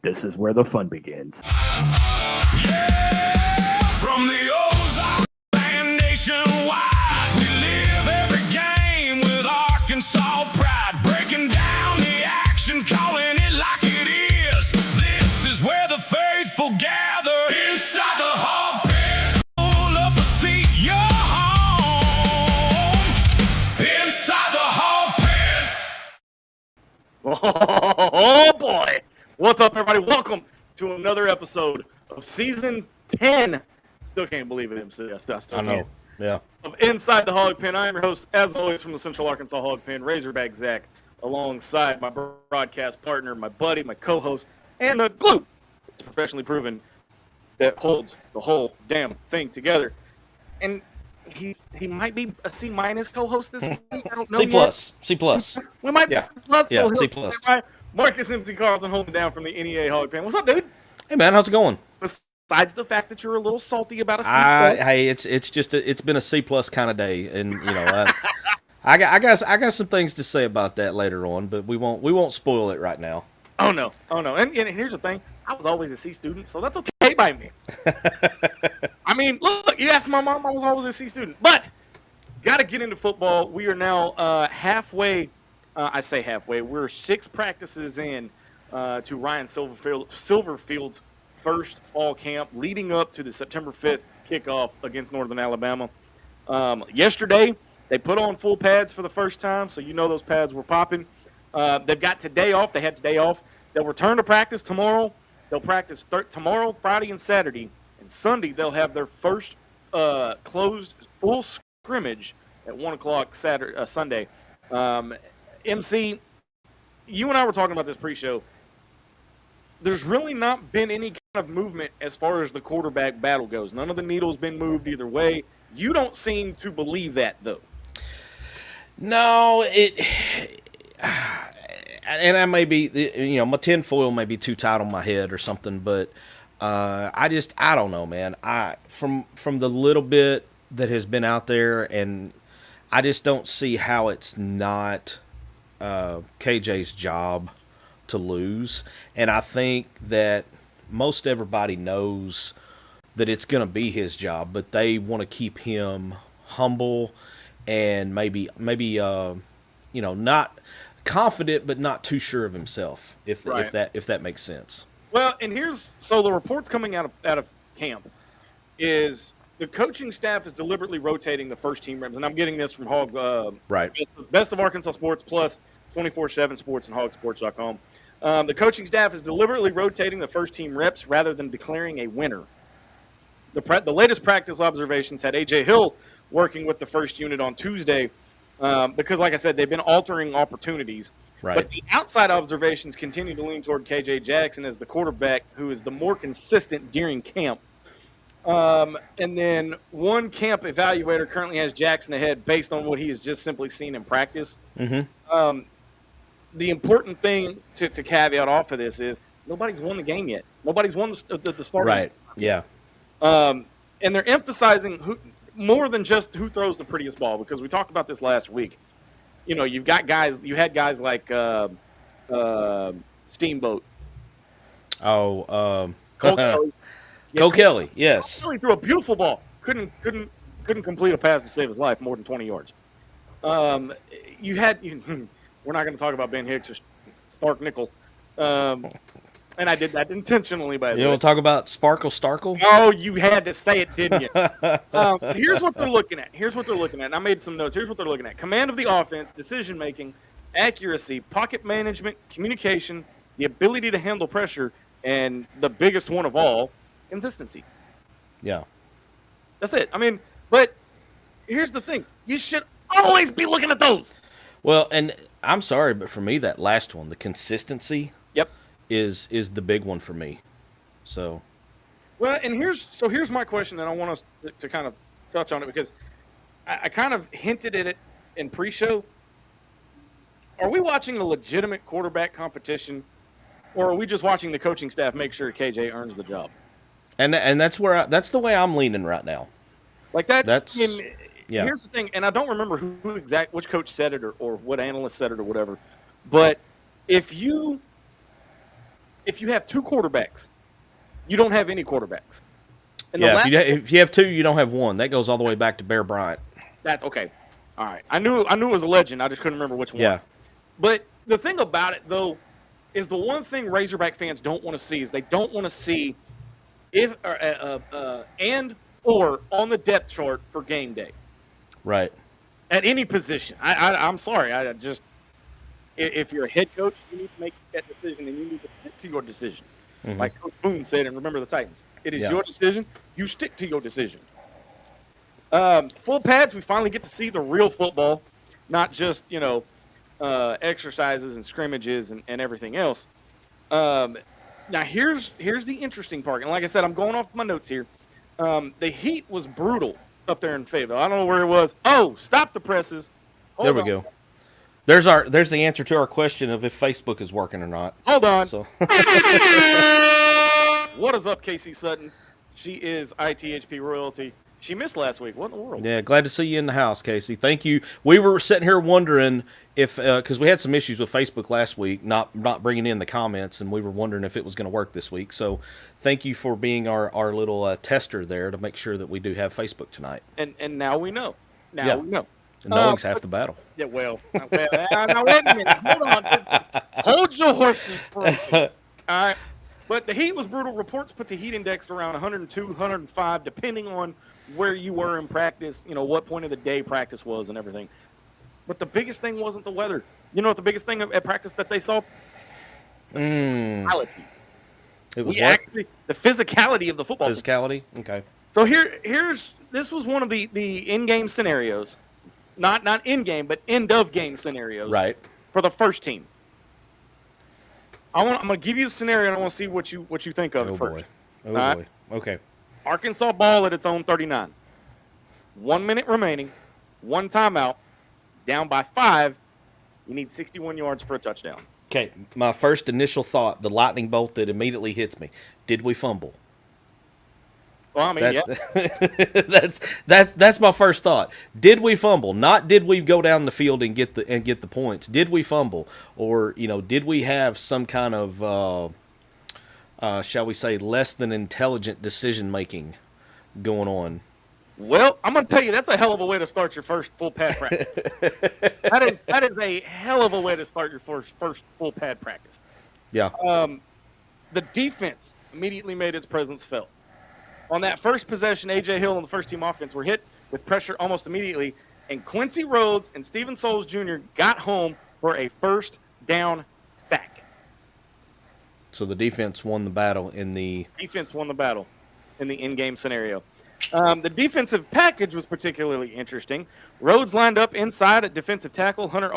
This is where the fun begins. From the Ozark and nationwide, we live every game with Arkansas pride, breaking down the action, calling it like it is. This is where the faithful gather inside the Hog pen. Pull up a seat, you're home inside the Hog pen. Oh boy! What's up, everybody? Welcome to another episode of Season 10. Still can't believe it, MC. I still I know. can't. Yeah. Of Inside the Hog Pen. I am your host, as always, from the Central Arkansas Hog Pen, Razorback Zach, alongside my broadcast partner, my buddy, my co-host, and the glue. It's professionally proven that holds the whole damn thing together. And he might be a C- co-host this week. I don't know. C plus. C plus. We might be Yeah. C plus. Yeah, So C plus. Marcus MC Carlton holding down from the NEA Hog Pen. What's up, dude? Hey man, how's it going? Besides the fact that you're a little salty about a C plus. Hey, it's just it's been a C plus kind of day, and you know I got some things to say about that later on, but we won't spoil it right now. Oh no. And here's the thing: I was always a C student, so that's okay by me. I mean, look, you asked my mom; I was always a C student. But got to get into football. We are now halfway. I say halfway. We're 6 practices in to Ryan Silverfield's first fall camp, leading up to the September 5th kickoff against Northern Alabama. Yesterday, they put on full pads for the first time, so you know those pads were popping. They've got today off. They had today off. They'll return to practice tomorrow. They'll practice tomorrow, Friday, and Saturday. And Sunday, they'll have their first closed full scrimmage at 1 o'clock Sunday. MC, you and I were talking about this pre-show. There's really not been any kind of movement as far as the quarterback battle goes. None of the needle's been moved either way. You don't seem to believe that, though. No, and I may be, you know, my tinfoil may be too tight on my head or something, but I don't know, man. From the little bit that has been out there, and I just don't see how it's not KJ's job to lose. And I think that most everybody knows that it's going to be his job, but they want to keep him humble and maybe you know, not confident but not too sure of himself, if that makes sense. Well, and so the reports coming out of camp is the coaching staff is deliberately rotating the first team reps, and I'm getting this from Hawg, Right. Best of Arkansas Sports plus 24/7 Sports and hogsports.com. The coaching staff is deliberately rotating the first team reps rather than declaring a winner. The latest practice observations had A.J. Hill working with the first unit on Tuesday because, like I said, they've been altering opportunities. Right. But the outside observations continue to lean toward K.J. Jackson as the quarterback who is the more consistent during camp. And then one camp evaluator currently has Jackson ahead based on what he has just simply seen in practice. Mm-hmm. The important thing to caveat off of this is nobody's won the game yet. Nobody's won the starting. Right. Yeah. And they're emphasizing more than just who throws the prettiest ball, because we talked about this last week. You know, you had guys like Steamboat. Oh, Cole Kelly. Cole Kelly, yes. Kelly threw a beautiful ball. Couldn't complete a pass to save his life more than 20 yards. We're not going to talk about Ben Hicks or Stark Nickel. And I did that intentionally, by the way. You want to talk about Sparkle Starkle? Oh, you had to say it, didn't you? Here's what they're looking at. And I made some notes. Here's what they're looking at. Command of the offense, decision-making, accuracy, pocket management, communication, the ability to handle pressure, and the biggest one of all, consistency. Yeah. That's it. I mean, but here's the thing. You should always be looking at those. Well, and I'm sorry, but for me, that last one, the consistency, Yep. is the big one for me. So. Well, and here's my question, and I want us to kind of touch on it because I kind of hinted at it in pre-show. Are we watching a legitimate quarterback competition, or are we just watching the coaching staff make sure KJ earns the job? And that's that's the way I'm leaning right now. Like that's yeah. Here's the thing, and I don't remember which coach said it or what analyst said it or whatever, but if you if you have two quarterbacks, you don't have any quarterbacks. And Yeah, if you have two, you don't have one. That goes all the way back to Bear Bryant. that's okay. All right. I knew it was a legend. I just couldn't remember which one. Yeah. But the thing about it, though, is the one thing Razorback fans don't want to see is they don't want to see if or on the depth chart for game day Right. at any position. I'm sorry. I just if you're a head coach, you need to make that decision and you need to stick to your decision. Like Coach Boone said, and remember the Titans. It is your decision. You stick to your decision. Full pads, we finally get to see the real football, not just, exercises and scrimmages and everything else. Now, here's the interesting part. And like I said, I'm going off my notes here. The heat was brutal up there in Fayetteville. I don't know where it was. Oh, stop the presses. There we go. There's the answer to our question of if Facebook is working or not. Hold on. So What is up, Casey Sutton? She is ITHP royalty. She missed last week. What in the world? yeah, glad to see you in the house, Casey. Thank you. We were sitting here wondering if because we had some issues with Facebook last week, not bringing in the comments, and we were wondering if it was going to work this week. So thank you for being our little tester there to make sure that we do have Facebook tonight. And now we know. Now we know. And knowing's half the battle. Yeah, well, now wait a minute. Hold on. Hold your horses for a minute. All right. But the heat was brutal. Reports put the heat index around 102, 105, depending on where you were in practice, what point of the day practice was and everything. But the biggest thing wasn't the weather. You know what the biggest thing at practice that they saw? The physicality. It was the physicality of the football. Physicality? Okay. So this was one of the in-game scenarios. Not in-game, but end-of-game scenarios. Right. For the first team. I'm gonna give you the scenario and I want to see what you think of it first. Oh boy. Okay. Arkansas ball at its own 39. 1 minute remaining. One timeout. Down by 5. You need 61 yards for a touchdown. Okay. My first initial thought, the lightning bolt that immediately hits me. Did we fumble? Well, I mean, That's my first thought. Did we fumble? Not did we go down the field and get the points. Did we fumble? Or, did we have some kind of shall we say less than intelligent decision making going on? Well, I'm going to tell you that's a hell of a way to start your first full pad practice. that is a hell of a way to start your first full pad practice. Yeah. The defense immediately made its presence felt. On that first possession, A.J. Hill and the first-team offense were hit with pressure almost immediately, and Quincy Rhodes and Steven Souls Jr. got home for a first down sack. So the defense won the battle in the in-game scenario. The defensive package was particularly interesting. Rhodes lined up inside at defensive tackle, Hunter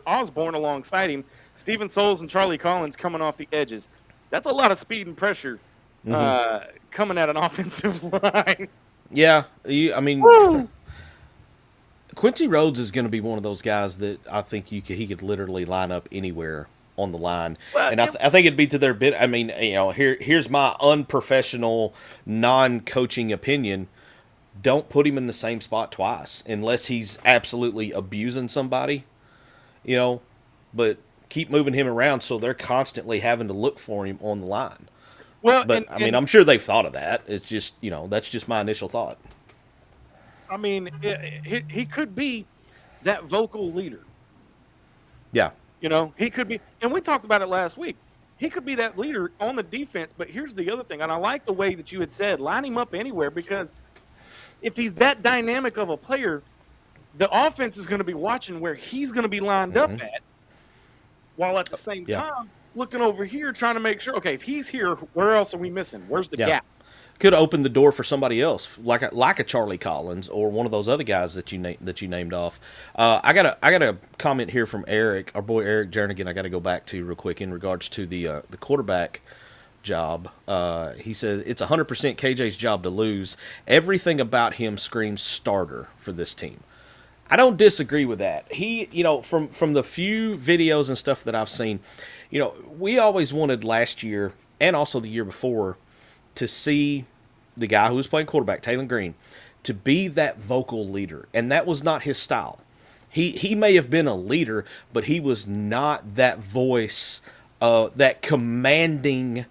Osborne alongside him, Steven Souls and Charlie Collins coming off the edges. That's a lot of speed and pressure. Coming at an offensive line. Yeah, Quincy Rhodes is going to be one of those guys that I think he could literally line up anywhere on the line, and I think it'd be to their bit. I mean, here's my unprofessional, non-coaching opinion. Don't put him in the same spot twice unless he's absolutely abusing somebody, But keep moving him around so they're constantly having to look for him on the line. Well, but I'm sure they've thought of that. It's just, that's just my initial thought. I mean, he could be that vocal leader. Yeah. He could be, and we talked about it last week. He could be that leader on the defense, but here's the other thing, and I like the way that you had said, line him up anywhere, because if he's that dynamic of a player, the offense is going to be watching where he's going to be lined up at, while at the same time, looking over here, trying to make sure, okay, if he's here, where else are we missing? Where's the gap? Could open the door for somebody else, like a Charlie Collins or one of those other guys that you named off. I got a comment here from Eric, our boy Eric Jernigan. I got to go back to real quick in regards to the quarterback job. He says it's 100% KJ's job to lose. Everything about him screams starter for this team. I don't disagree with that. He, from the few videos and stuff that I've seen, we always wanted last year and also the year before to see the guy who was playing quarterback, Taylor Green, to be that vocal leader. And that was not his style. He may have been a leader, but he was not that voice that commanding,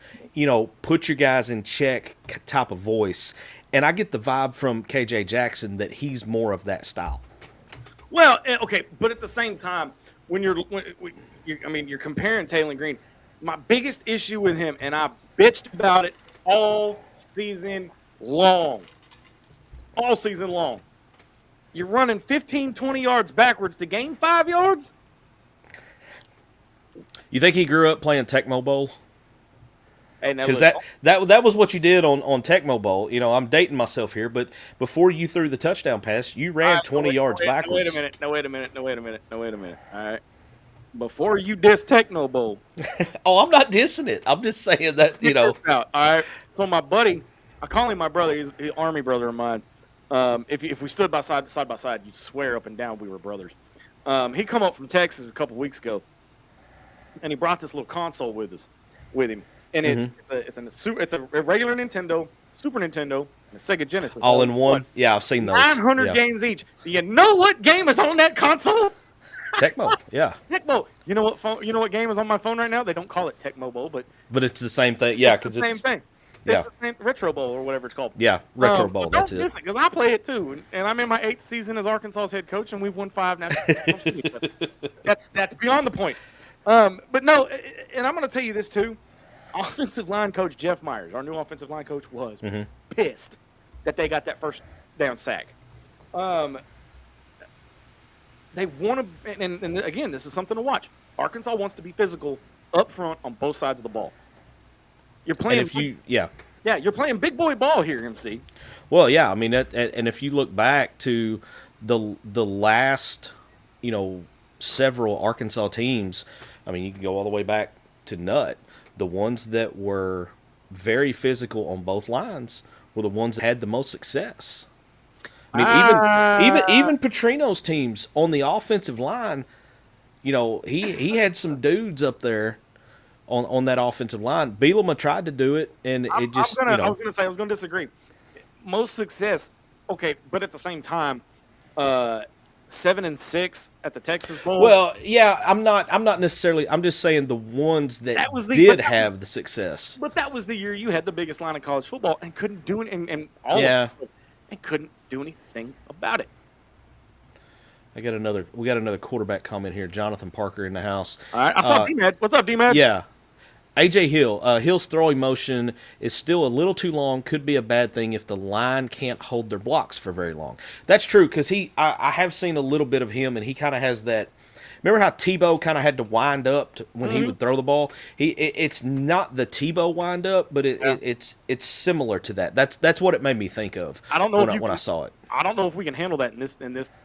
put your guys in check type of voice. And I get the vibe from KJ Jackson that he's more of that style. Well, okay, but at the same time, you're comparing Taylor Green. My biggest issue with him, and I bitched about it all season long. All season long. You're running 15, 20 yards backwards to gain 5 yards? You think he grew up playing Tecmo Bowl? Because that was what you did on Tecmo Bowl. I'm dating myself here, but before you threw the touchdown pass, you ran 20 yards backwards. Wait a minute. All right. Before you diss Tecmo Bowl. Oh, I'm not dissing it. I'm just saying that, Check this out. All right. So my buddy, I call him my brother. He's an Army brother of mine. If we stood side by side, you'd swear up and down we were brothers. He come up from Texas a couple weeks ago, and he brought this little console with him. And it's a regular Nintendo, Super Nintendo, and a Sega Genesis. All in one? Yeah, I've seen those. 900 games each. Do you know what game is on that console? Tecmo, yeah. Tecmo. You know what phone? You know what game is on my phone right now? They don't call it Tecmo Bowl, but it's the same thing. Yeah, because it's the same thing. It's the same Retro Bowl or whatever it's called. Yeah, Retro Bowl. That's it. Because I play it too, and I'm in my 8th season as Arkansas's head coach, and we've won 5 now. That's beyond the point. But no, and I'm going to tell you this too. Offensive line coach Jeff Myers, our new offensive line coach, was pissed that they got that first down sack. They want to, and again, this is something to watch. Arkansas wants to be physical up front on both sides of the ball. You're playing, you're playing big boy ball here, MC. Well, yeah, I mean, and if you look back to the last, several Arkansas teams, I mean, you can go all the way back to Nutt. The ones that were very physical on both lines were the ones that had the most success. I mean, even Petrino's teams on the offensive line, he had some dudes up there on that offensive line. Bielema tried to do it, and it just. I was going to disagree. Most success, okay, but at the same time, 7-6 at the Texas Bowl. Well, yeah, I'm not necessarily. I'm just saying the ones that did have the success. But that was the year you had the biggest line of college football and couldn't do it, and couldn't do anything about it. We got another quarterback comment here. Jonathan Parker in the house. All right, I saw D-Mad. What's up, D-Mad? Yeah. A.J. Hill. Hill's throwing motion is still a little too long. Could be a bad thing if the line can't hold their blocks for very long. That's true, because I have seen a little bit of him, and he kind of has that. Remember how Tebow kind of had to wind up when he would throw the ball? It's not the Tebow wind up, but it's similar to that. That's what it made me think of. I don't know when I saw it. I don't know if we can handle that in this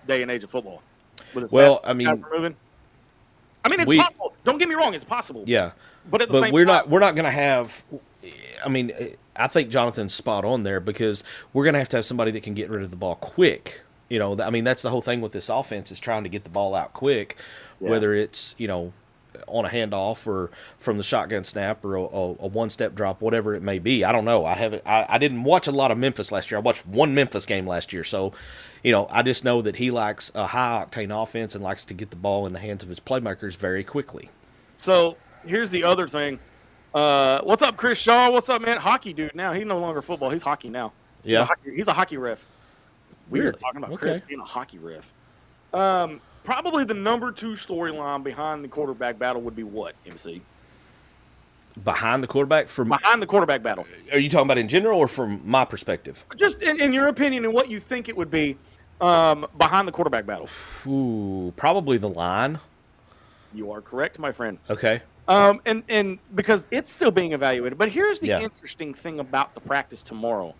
day and age of football. It's possible. Don't get me wrong, it's possible. Yeah, but at the same time, we're not going to have. I mean, I think Jonathan's spot on there, because we're going to have somebody that can get rid of the ball quick. I mean, that's the whole thing with this offense, is trying to get the ball out quick, whether it's on a handoff or from the shotgun snap or a one-step drop, whatever it may be. I don't know. I didn't watch a lot of Memphis last year. I watched one Memphis game last year, so I just know that he likes a high-octane offense and likes to get the ball in the hands of his playmakers very quickly. So here's the other thing. What's up, Chris Shaw? What's up, man? Hockey dude now. He's no longer football. He's hockey now. Yeah. He's a hockey ref. Weird talking about Chris being a hockey ref. Probably the number 2 storyline behind the quarterback battle would be what, MC? Behind the quarterback? Behind the quarterback battle. Are you talking about in general or from my perspective? Just in your opinion and what you think it would be behind the quarterback battle. Ooh, probably the line. You are correct, my friend. Okay. And because it's still being evaluated. But here's the interesting thing about the practice tomorrow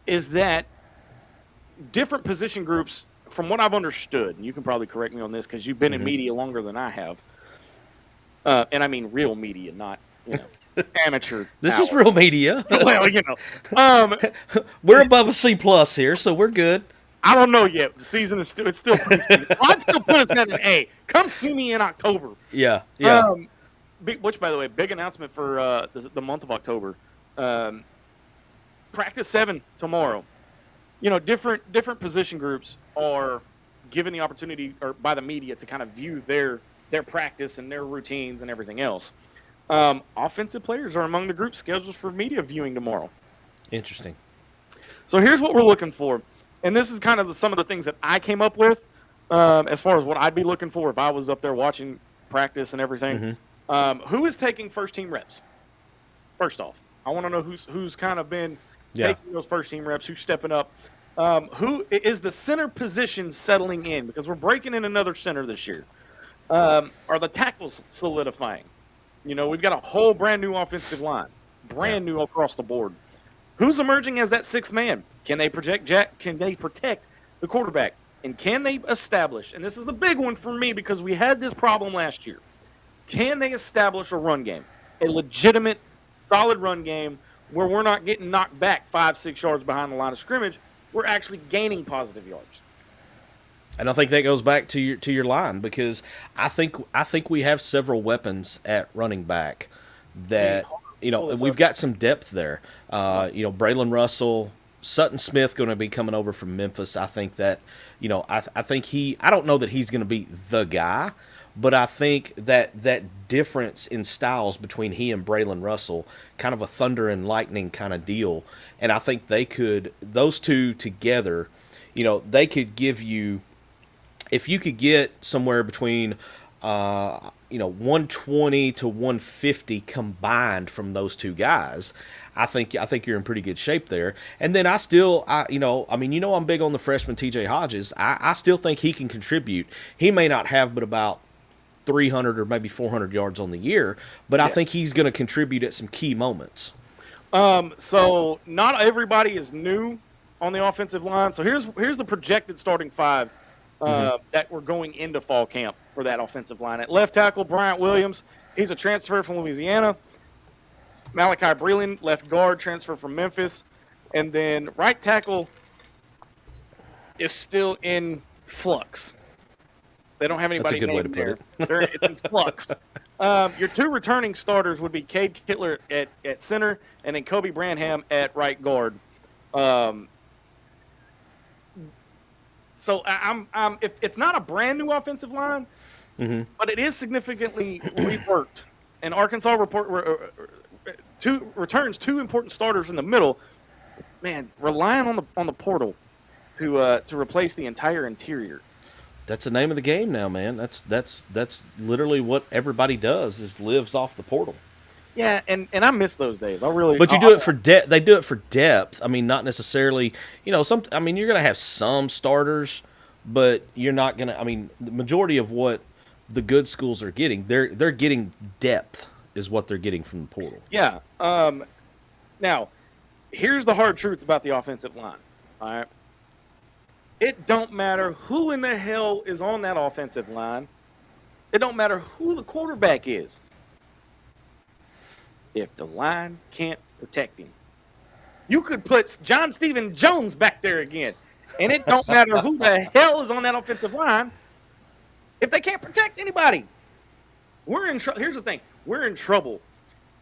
is that different position groups, from what I've understood, and you can probably correct me on this because you've been in media longer than I have, and I mean real media, not amateur. This is real media. Well, we're above a C+ here, so we're good. I don't know yet. The season is still pretty. I'd still put us at an A. Come see me in October. Yeah. Which, by the way, big announcement for the month of October. Practice 7 tomorrow. Different position groups are given the opportunity or by the media to kind of view their practice and their routines and everything else. Offensive players are among the group scheduled for media viewing tomorrow. Interesting. So here's what we're looking for. And this is kind of some of the things that I came up with as far as what I'd be looking for if I was up there watching practice and everything. Who is taking first-team reps? First off, I want to know who's kind of been taking those first-team reps, who's stepping up. Who is the center position settling in? Because we're breaking in another center this year. Are the tackles solidifying? You know, we've got a whole brand-new offensive line, brand new across the board. Who's emerging as that sixth man? Can they protect the quarterback? And can they establish, and this is the big one for me because we had this problem last year, can they establish a run game, a legitimate, solid run game where we're not getting knocked back 5-6 yards behind the line of scrimmage? We're actually gaining positive yards. And I think that goes back to your line because I think we have several weapons at running back that we've got some depth there. Braylon Russell, Sutton Smith going to be coming over from Memphis. I think that I think I don't know that he's going to be the guy, but I think that difference in styles between he and Braylon Russell, kind of a thunder and lightning kind of deal, and I think those two together, they could give you. If you could get somewhere between 120 to 150 combined from those two guys, I think you're in pretty good shape there. And then I'm big on the freshman TJ Hodges. I still think he can contribute. He may not have but about 300 or maybe 400 yards on the year, but I think he's going to contribute at some key moments. So not everybody is new on the offensive line. So here's the projected starting five that we're going into fall camp for that offensive line. At left tackle, Bryant Williams. He's a transfer from Louisiana. Malachi Breland, left guard, transfer from Memphis. And then right tackle is still in flux. They don't have anybody. That's a good way to put it. It's in flux. Your two returning starters would be Cade Kittler at center and then Kobe Branham at right guard. So if it's not a brand new offensive line, but it is significantly reworked. And Arkansas returns two important starters in the middle. Man, relying on the portal to replace the entire interior. That's the name of the game now, man. That's literally what everybody does is lives off the portal. Yeah, and I miss those days. But you do it for depth. They do it for depth. I mean, not necessarily. You're going to have some starters, but you're not going to. I mean, the majority of what the good schools are getting, they're getting depth is what they're getting from the portal. Yeah. Now, here's the hard truth about the offensive line. All right. It don't matter who in the hell is on that offensive line. It don't matter who the quarterback is. If the line can't protect him. You could put John Stephen Jones back there again, and it don't matter who the hell is on that offensive line. If they can't protect anybody, we're in trouble. Here's the thing: we're in trouble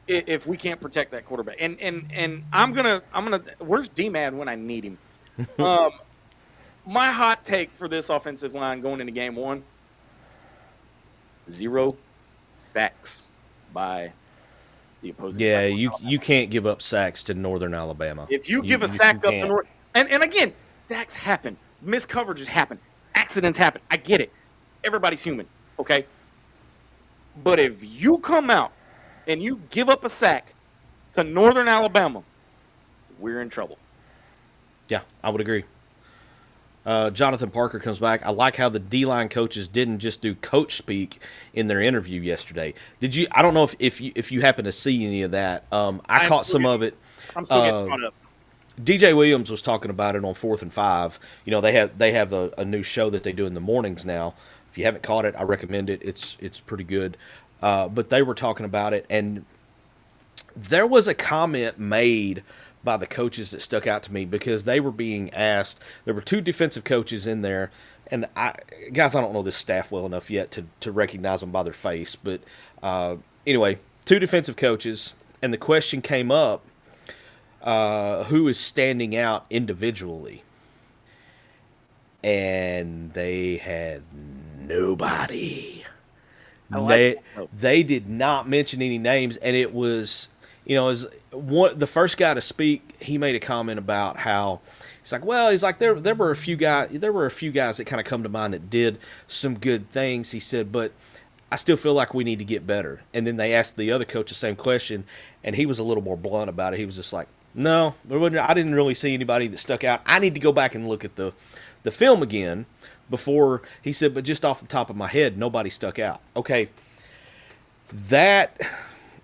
if we can't protect that quarterback. And I'm gonna. Where's D-Man when I need him? My hot take for this offensive line going into game one: 0 sacks by the opposing. Yeah, you can't give up sacks to Northern Alabama. If you give a sack up to North, and again, sacks happen, missed coverages happen, accidents happen. I get it. Everybody's human, okay? But if you come out and you give up a sack to Northern Alabama, we're in trouble. Yeah, I would agree. Jonathan Parker comes back. I like how the D-line coaches didn't just do coach speak in their interview yesterday. Did you? I don't know if you happen to see any of that. I caught some of it. I'm still getting caught up. DJ Williams was talking about it on 4th and 5. They have a new show that they do in the mornings now. If you haven't caught it, I recommend it. It's pretty good. But they were talking about it, and there was a comment made by the coaches that stuck out to me because they were being asked. There were 2 defensive coaches in there, and I don't know this staff well enough yet to recognize them by their face. But anyway, 2 defensive coaches, and the question came up, who is standing out individually? And they had nobody. I like They did not mention any names, and it was, as the first guy to speak, he made a comment about how he's like, well, he's like there were a few guys that kind of come to mind that did some good things. He said, but I still feel like we need to get better. And then they asked the other coach the same question, and he was a little more blunt about it. He was just like, no, I didn't really see anybody that stuck out. I need to go back and look at the film again before. He said, but just off the top of my head, nobody stuck out. Okay, that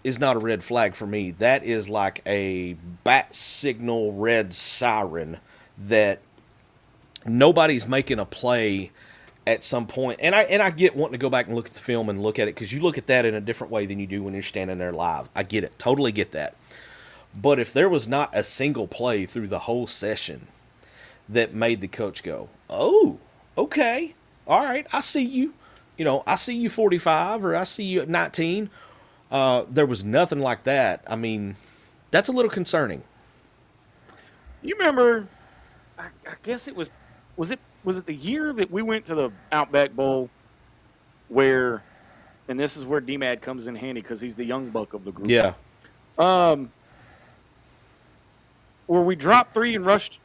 is not a red flag for me. That is like a bat signal red siren that nobody's making a play at some point. And I get wanting to go back and look at the film and look at it, because you look at that in a different way than you do when you're standing there live. I get it. Totally get that. But if there was not a single play through the whole session that made the coach go, oh, okay, all right, I see you. I see you 45, or I see you at 19. There was nothing like that. I mean, that's a little concerning. You remember, I guess it was it the year that we went to the Outback Bowl where, and this is where D-Mad comes in handy because he's the young buck of the group. Yeah. Where we dropped 3 and rushed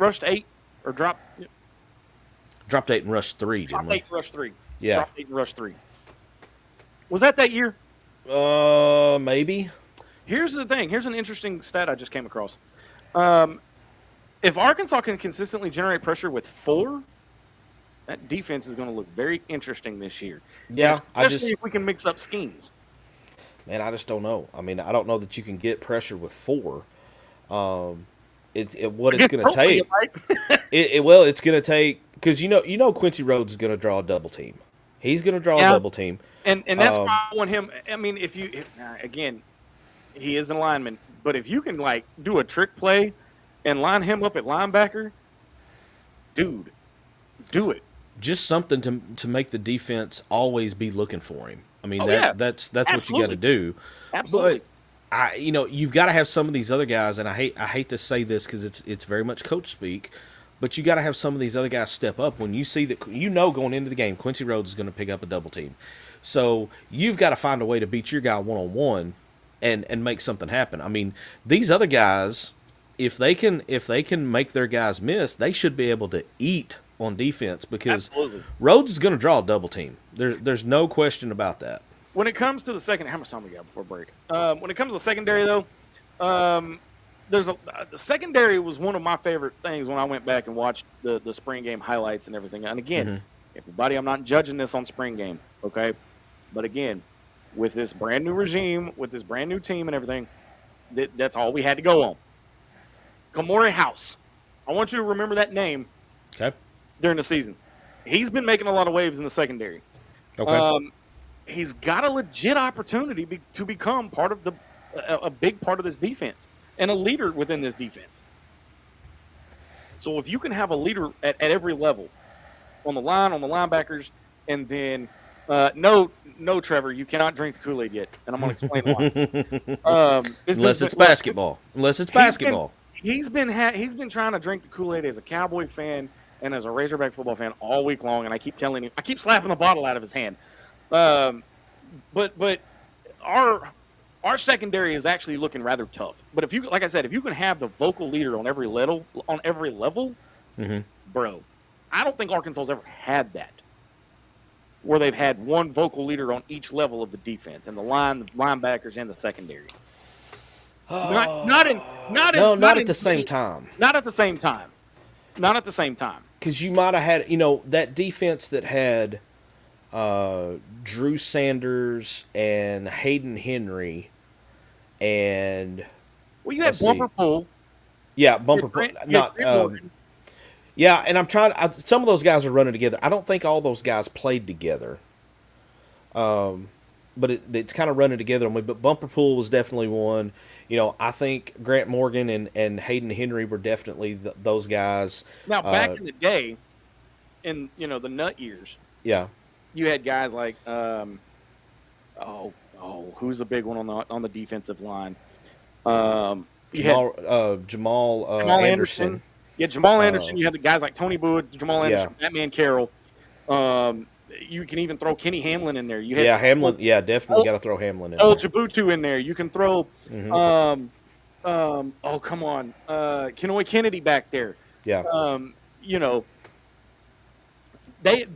8, or dropped 8 and rushed 3, didn't we? Dropped 8 and rushed 3. Yeah. Dropped 8 and rushed 3. Was that year? Maybe. Here's the thing. Here's an interesting stat I just came across. If Arkansas can consistently generate pressure with 4, that defense is going to look very interesting this year. Yeah, especially if we can mix up schemes. Man, I just don't know. I mean, I don't know that you can get pressure with 4. What it's going to take. Right? It's going to take, because Quincy Rhodes is going to draw a double team. He's going to draw a double team, and that's why I want him. I mean, again, he is an lineman, but if you can do a trick play and line him up at linebacker, dude, do it. Just something to make the defense always be looking for him. I mean, that's what you got to do. Absolutely. But you've got to have some of these other guys, and I hate to say this because it's very much coach speak, but you got to have some of these other guys step up when you see that going into the game, Quincy Rhodes is going to pick up a double team. So you've got to find a way to beat your guy one-on-one and make something happen. I mean, these other guys, if they can make their guys miss, they should be able to eat on defense, because Absolutely. Rhodes is going to draw a double team. There's no question about that. When it comes to the second, how much time we got before break? When it comes to the secondary, though, the secondary was one of my favorite things when I went back and watched the spring game highlights and everything. And again, everybody, I'm not judging this on spring game, okay? But again, with this brand new regime, with this brand new team and everything, that's all we had to go on. Kamori House. I want you to remember that name. Okay. During the season, he's been making a lot of waves in the secondary. Okay. He's got a legit opportunity to become part of a big part of this defense and a leader within this defense. So if you can have a leader at every level, on the line, on the linebackers, and then no, Trevor, you cannot drink the Kool-Aid yet, and I'm going to explain why. Unless it's basketball. He's been trying to drink the Kool-Aid as a Cowboy fan and as a Razorback football fan all week long, and I keep slapping the bottle out of his hand. But our secondary is actually looking rather tough. But if you can have the vocal leader on every level, bro, I don't think Arkansas's ever had that, where they've had one vocal leader on each level of the defense, and the linebackers and the secondary. Not at the same time. Not at the same time. Because you might have had, that defense that had Drew Sanders and Hayden Henry, and you had Bumper Pool. Yeah, Bumper Pool. Yeah, and I'm trying. Some of those guys are running together. I don't think all those guys played together. But it's kind of running together on me. But Bumper Pool was definitely one. I think Grant Morgan and Hayden Henry were definitely those guys. Now, back in the day, in the nut years, yeah, you had guys like who's the big one on the defensive line? Jamal Anderson. Yeah, Jamal Anderson. You had the guys like Tony Boyd, Jamal Anderson, Batman Carroll. You can even throw Kenny Hamlin in there. You had Yeah, Hamlin. Yeah, definitely got to throw Hamlin in there. Djibouti in there. You can throw, oh, come on, Kenoy Kennedy back there. Yeah. You know,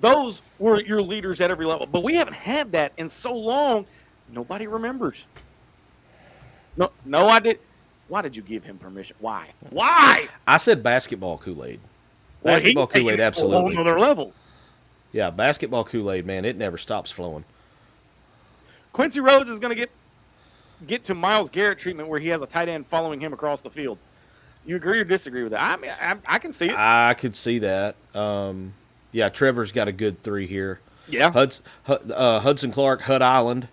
those were your leaders at every level. But we haven't had that in so long, nobody remembers. No, I did. Why did you give him permission? Why? I said basketball Kool-Aid. Well, Basketball Kool-Aid, A whole absolutely. nother level. Yeah, basketball Kool-Aid, man, it never stops flowing. Quincy Rhodes is going to get to Myles Garrett treatment where he has a tight end following him across the field. You agree or disagree with that? I mean, I can see it. I could see that. Yeah, Trevor's got a good 3 here. Yeah. Hudson Clark, Hud Island,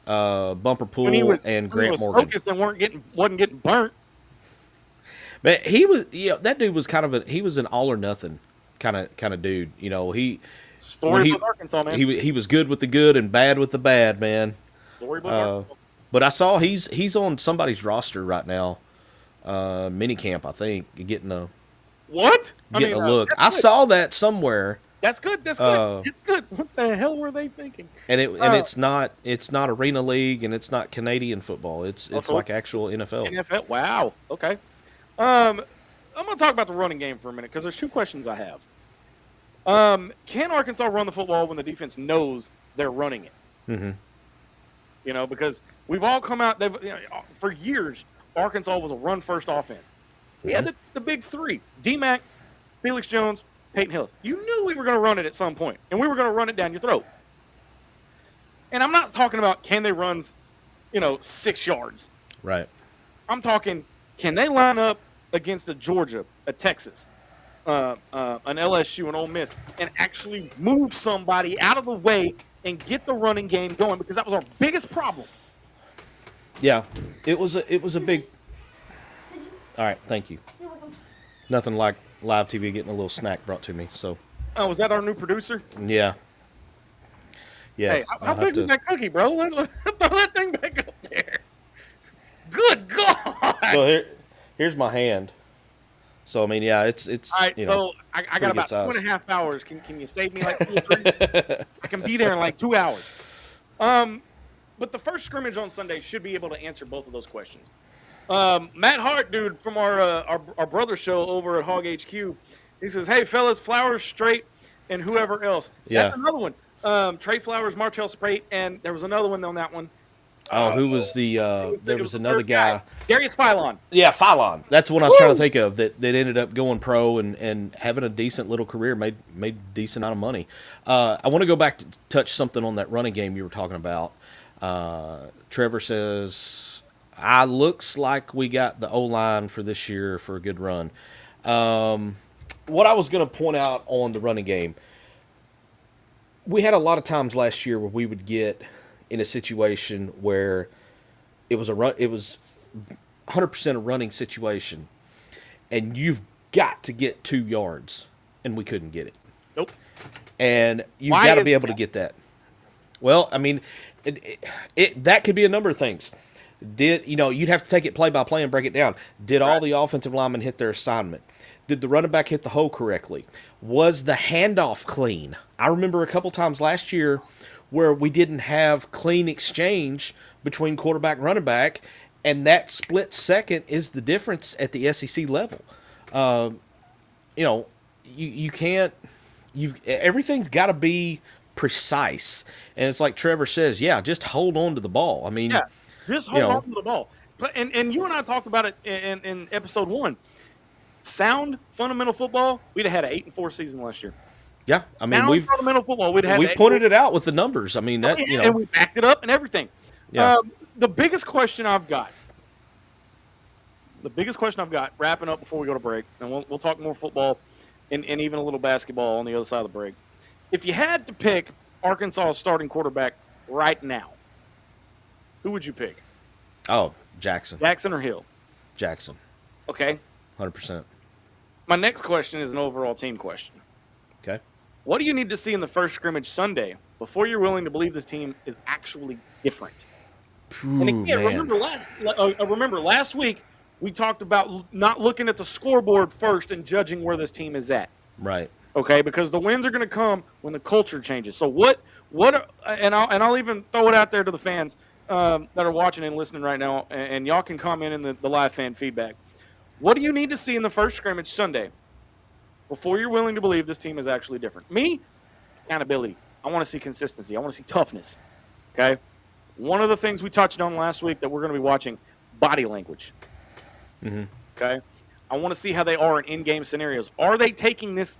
Bumper Pool, and Grant Morgan. Focused and wasn't getting burnt. Man, he was, that dude was he was an all or nothing kind of dude. You know, Storybook Arkansas, man. He was good with the good and bad with the bad, man. Storybook Arkansas. But I saw he's on somebody's roster right now, mini camp, I think, getting a look. I saw that somewhere. That's good. That's good. It's good. What the hell were they thinking? And it's not Arena League and it's not Canadian football. It's like actual NFL. NFL. Wow. Okay. I'm going to talk about the running game for a minute because there's 2 questions I have. Can Arkansas run the football when the defense knows they're running it? Mm-hmm. You know, because we've all come out for years. Arkansas was a run-first offense. We had the big 3: D-Mac, Felix Jones, Peyton Hillis. You knew we were going to run it at some point, and we were going to run it down your throat. And I'm not talking about can they run, 6 yards. Right. I'm talking, can they line up against a Georgia, a Texas, an LSU, an Ole Miss, and actually move somebody out of the way and get the running game going? Because that was our biggest problem. Yeah, it was a big. All right, thank you. Nothing like live TV getting a little snack brought to me. So. Oh, was that our new producer? Yeah. Yeah. Hey, how big was that cookie, bro? Throw that thing back up there. Good God. So here's my hand. So I mean, yeah, it's. All right, so I got about 2.5 hours. Can you save me like 2 or 3? I can be there in like 2 hours. But the first scrimmage on Sunday should be able to answer both of those questions. Matt Hart, dude, from our brother show over at Hog HQ, he says, "Hey fellas, Flowers, Straight, and whoever else." Yeah. That's another one. Trey Flowers, Martell Sprate, and there was another one on that one. Oh, who was the? There was another guy. Darius Philon. Yeah, Philon. That's what I was trying to think of. That ended up going pro and having a decent little career, made decent amount of money. I want to go back to touch something on that running game you were talking about. Trevor says, looks like we got the O-line for this year for a good run. What I was going to point out on the running game, we had a lot of times last year where we would get in a situation where it was 100% a running situation, and you've got to get 2 yards, and we couldn't get it. Nope. And you've got to be able to get that. Well, I mean, that could be a number of things. You'd have to take it play by play and break it down. Did all the offensive linemen hit their assignment? Did the running back hit the hole correctly? Was the handoff clean? I remember a couple times last year where we didn't have clean exchange between quarterback and running back, and that split second is the difference at the SEC level. You can't. Everything's got to be precise, and it's like Trevor says, just hold on to the ball. I mean, just hold on to the ball. And you and I talked about it in episode 1. Sound fundamental football, we'd have had an 8-4 season last year. Yeah, I mean, we've fundamental football, we've pointed it out with the numbers. I mean, that and we backed it up and everything. Yeah. The biggest question I've got, wrapping up before we go to break, and we'll talk more football and even a little basketball on the other side of the break. If you had to pick Arkansas' starting quarterback right now, who would you pick? Oh, Jackson. Jackson or Hill? Jackson. Okay. 100%. My next question is an overall team question. Okay. What do you need to see in the first scrimmage Sunday before you're willing to believe this team is actually different? And again, remember last week we talked about not looking at the scoreboard first and judging where this team is at. Right. Okay, because the wins are going to come when the culture changes. So I'll even throw it out there to the fans that are watching and listening right now, and y'all can comment in the live fan feedback. What do you need to see in the first scrimmage Sunday before you're willing to believe this team is actually different? Me, accountability. I want to see consistency. I want to see toughness. Okay? One of the things we touched on last week that we're going to be watching, body language. Mm-hmm. Okay? I want to see how they are in in-game scenarios. Are they taking this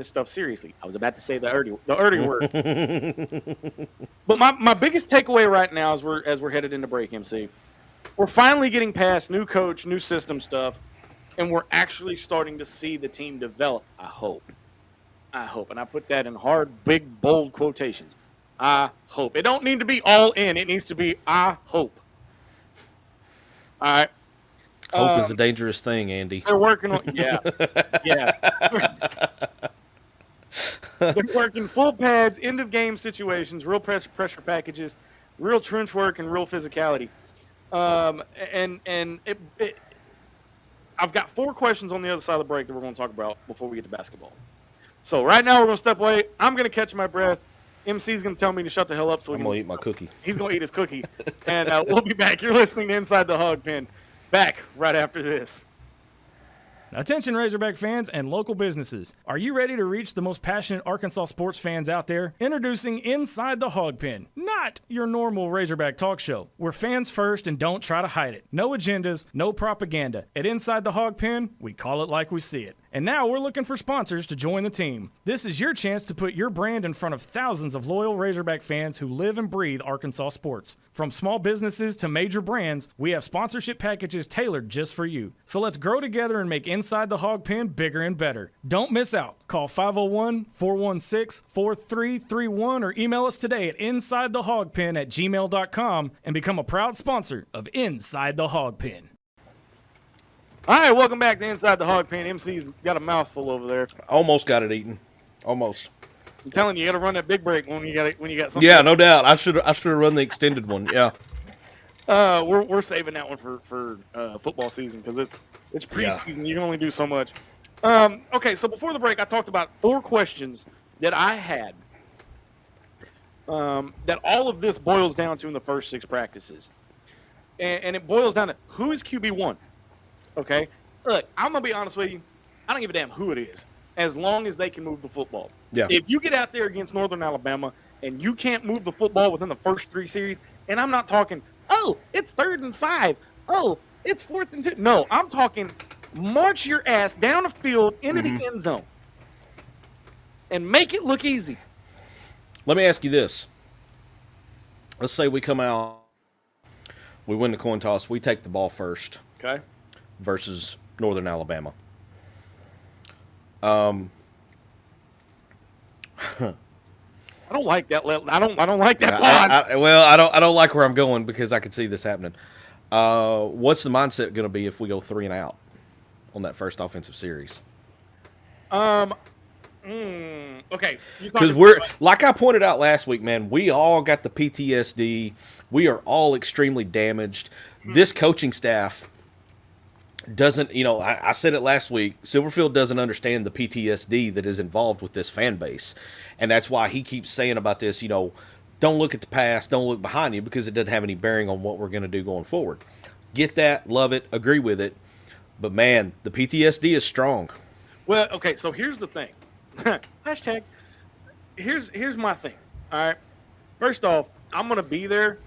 stuff seriously? I was about to say the early word. But my biggest takeaway right now as we're headed into break, MC, we're finally getting past new coach, new system stuff, and we're actually starting to see the team develop. I hope. And I put that in hard, big, bold quotations. I hope. It don't need to be all in. It needs to be I hope. All right. Hope is a dangerous thing, Andy. They're working on yeah. They're working full pads, end of game situations, real pressure packages, real trench work, and real physicality. I've got 4 questions on the other side of the break that we're going to talk about before we get to basketball. So right now we're going to step away. I'm going to catch my breath. MC's going to tell me to shut the hell up. So I'm going to eat my cookie. He's going to eat his cookie. And we'll be back. You're listening to Inside the Hog Pen. Back right after this. Attention Razorback fans and local businesses. Are you ready to reach the most passionate Arkansas sports fans out there? Introducing Inside the Hog Pen, not your normal Razorback talk show. We're fans first and don't try to hide it. No agendas, no propaganda. At Inside the Hog Pen, we call it like we see it. And now we're looking for sponsors to join the team. This is your chance to put your brand in front of thousands of loyal Razorback fans who live and breathe Arkansas sports. From small businesses to major brands, we have sponsorship packages tailored just for you. So let's grow together and make Inside the Hog Pen bigger and better. Don't miss out. Call 501-416-4331 or email us today at insidethehogpen@gmail.com and become a proud sponsor of Inside the Hog Pen. All right, welcome back to Inside the Hog Pen. MC's got a mouthful over there. Almost got it eaten. Almost. I'm telling you, you got to run that big break when you got something. Yeah, no doubt. I should have run the extended one. Yeah. We're saving that one for football season because it's preseason. Yeah. You can only do so much. Okay, so before the break, I talked about 4 questions that I had. That all of this boils down to in the first 6 practices, and it boils down to who is QB1. Okay, look, I'm gonna be honest with you. I don't give a damn who it is, as long as they can move the football. Yeah. If you get out there against Northern Alabama and you can't move the football within the first 3 series, and I'm not talking, oh, it's 3rd and 5, oh, it's 4th and 2. No, I'm talking, march your ass down the field into the end zone and make it look easy. Let me ask you this. Let's say we come out, we win the coin toss, we take the ball first. Okay. Versus Northern Alabama. I don't like that. I don't like that. I don't like where I'm going because I could see this happening. What's the mindset going to be if we go 3 and out on that first offensive series? Okay. Because we're like I pointed out last week, man. We all got the PTSD. We are all extremely damaged. This coaching staff doesn't, I said it last week, Silverfield doesn't understand the PTSD that is involved with this fan base. And that's why he keeps saying about this, don't look at the past, don't look behind you, because it doesn't have any bearing on what we're going to do going forward. Get that, love it, agree with it. But, man, the PTSD is strong. Well, okay, so here's the thing. Hashtag. Here's my thing, all right? First off, I'm going to be there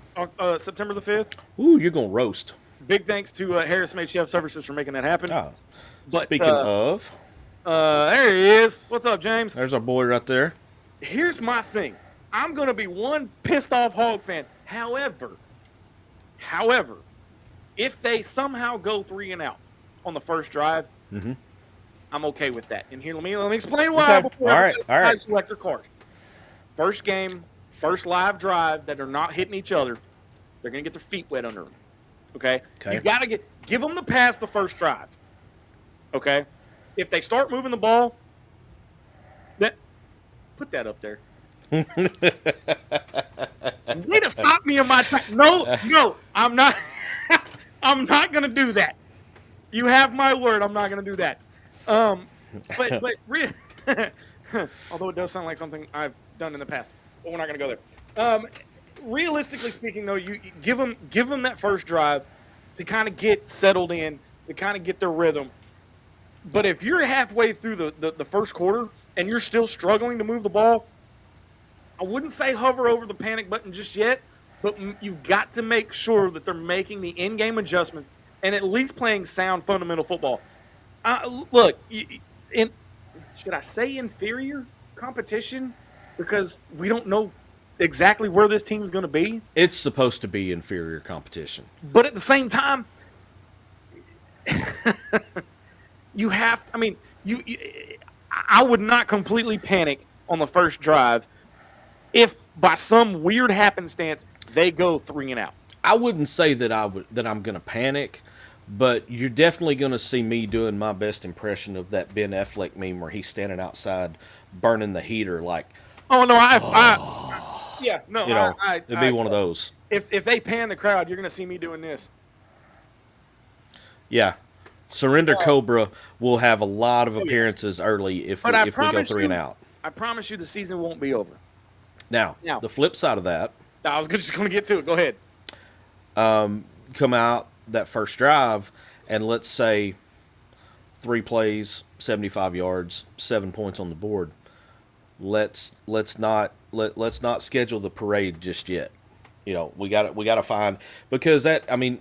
September the 5th. Ooh, you're going to roast. Big thanks to Harris Made Chef Services for making that happen. Oh, but, speaking of. There he is. What's up, James? There's our boy right there. Here's my thing. I'm going to be one pissed off Hog fan. However, if they somehow go 3 and out on the first drive, I'm okay with that. And here, let me explain why. Okay. All right. Select their cards. First game, first live drive that they're not hitting each other, they're going to get their feet wet under them. Okay? You got to give them the pass the first drive. Okay? If they start moving the ball, put that up there. You need to stop me in my time. No, I'm not. I'm not going to do that. You have my word. I'm not going to do that. although it does sound like something I've done in the past, but we're not going to go there. Realistically speaking, though, you give them that first drive to kind of get settled in, to kind of get their rhythm. But if you're halfway through the first quarter and you're still struggling to move the ball, I wouldn't say hover over the panic button just yet, but you've got to make sure that they're making the in-game adjustments and at least playing sound fundamental football. Look, should I say inferior competition? Because we don't know exactly where this team is going to be. It's supposed to be inferior competition. But at the same time, you have – I mean, I would not completely panic on the first drive if by some weird happenstance they go 3 and out. I wouldn't say that I'm going to panic, but you're definitely going to see me doing my best impression of that Ben Affleck meme where he's standing outside burning the heater like. Oh no, it'd be one of those. If they pan the crowd, you're going to see me doing this. Yeah, Surrender Cobra will have a lot of appearances early if we go 3 and out. I promise you, the season won't be over. Now, the flip side of that. I was just going to get to it. Go ahead. Come out that first drive, and let's say 3 plays, 75 yards, 7 points on the board. Let's not schedule the parade just yet. You know, we got to find, because I'm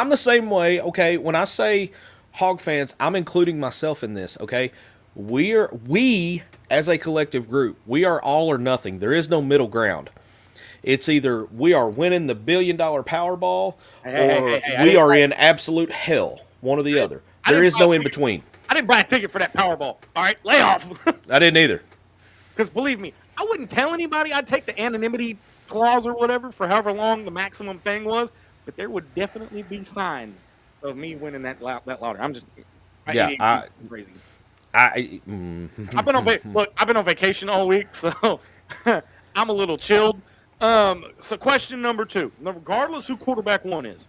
the same way. Okay, when I say Hog fans, I'm including myself in this. Okay, we as a collective group, we are all or nothing. There is no middle ground. It's either we are winning the $1 billion Powerball or we are in absolute hell. One or the other. There is no in between. I didn't buy a ticket for that Powerball. All right, lay off. I didn't either. Because believe me, I wouldn't tell anybody. I'd take the anonymity clause or whatever for however long the maximum thing was. But there would definitely be signs of me winning that lottery. I'm just crazy. I've been on vacation all week, so I'm a little chilled. So question number 2, regardless who quarterback 1 is,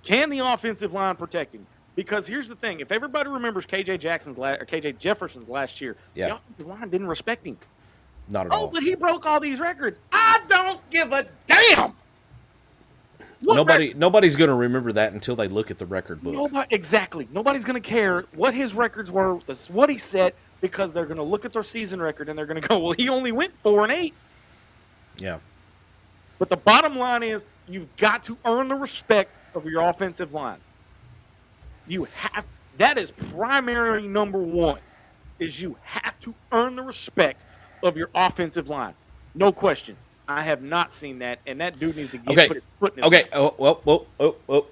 can the offensive line protect him? Because here's the thing: if everybody remembers KJ Jefferson's last year, the offensive line didn't respect him. Not at all. Oh, but he broke all these records. I don't give a damn. Nobody's going to remember that until they look at the record book. Exactly. Nobody's going to care what his records were. That's what he said, because they're going to look at their season record and they're going to go, well, he only went 4 and 8. Yeah. But the bottom line is you've got to earn the respect of your offensive line. That is primary number 1, is you have to earn the respect of your offensive line. No question. I have not seen that, and that dude needs to put his foot in his mouth. Whoa.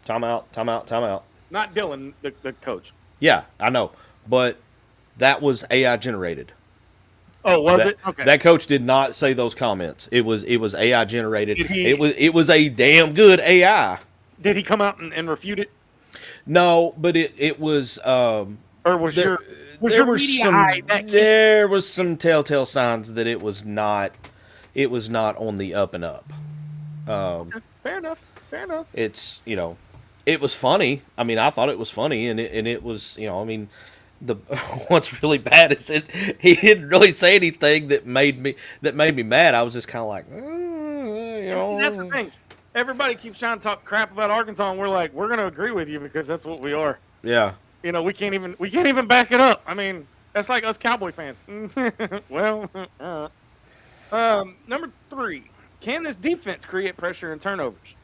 Time out. Not Dylan, the coach. Yeah, I know. But that was AI generated. Oh, was it? Okay. That coach did not say those comments. It was AI generated. It was a damn good AI. Did he come out and refute it? No, but it was or was there, your media eye that there was some telltale signs that it was not on the up and up. Okay. Fair enough. It's, it was funny. I mean, I thought it was funny, and it was, what's really bad is he didn't really say anything that made me mad. I was just kind of like, See, that's the thing. Everybody keeps trying to talk crap about Arkansas, and we're like, we're going to agree with you because that's what we are. Yeah. We can't even back it up. I mean, that's like us Cowboy fans. Well, number 3, can this defense create pressure and turnovers?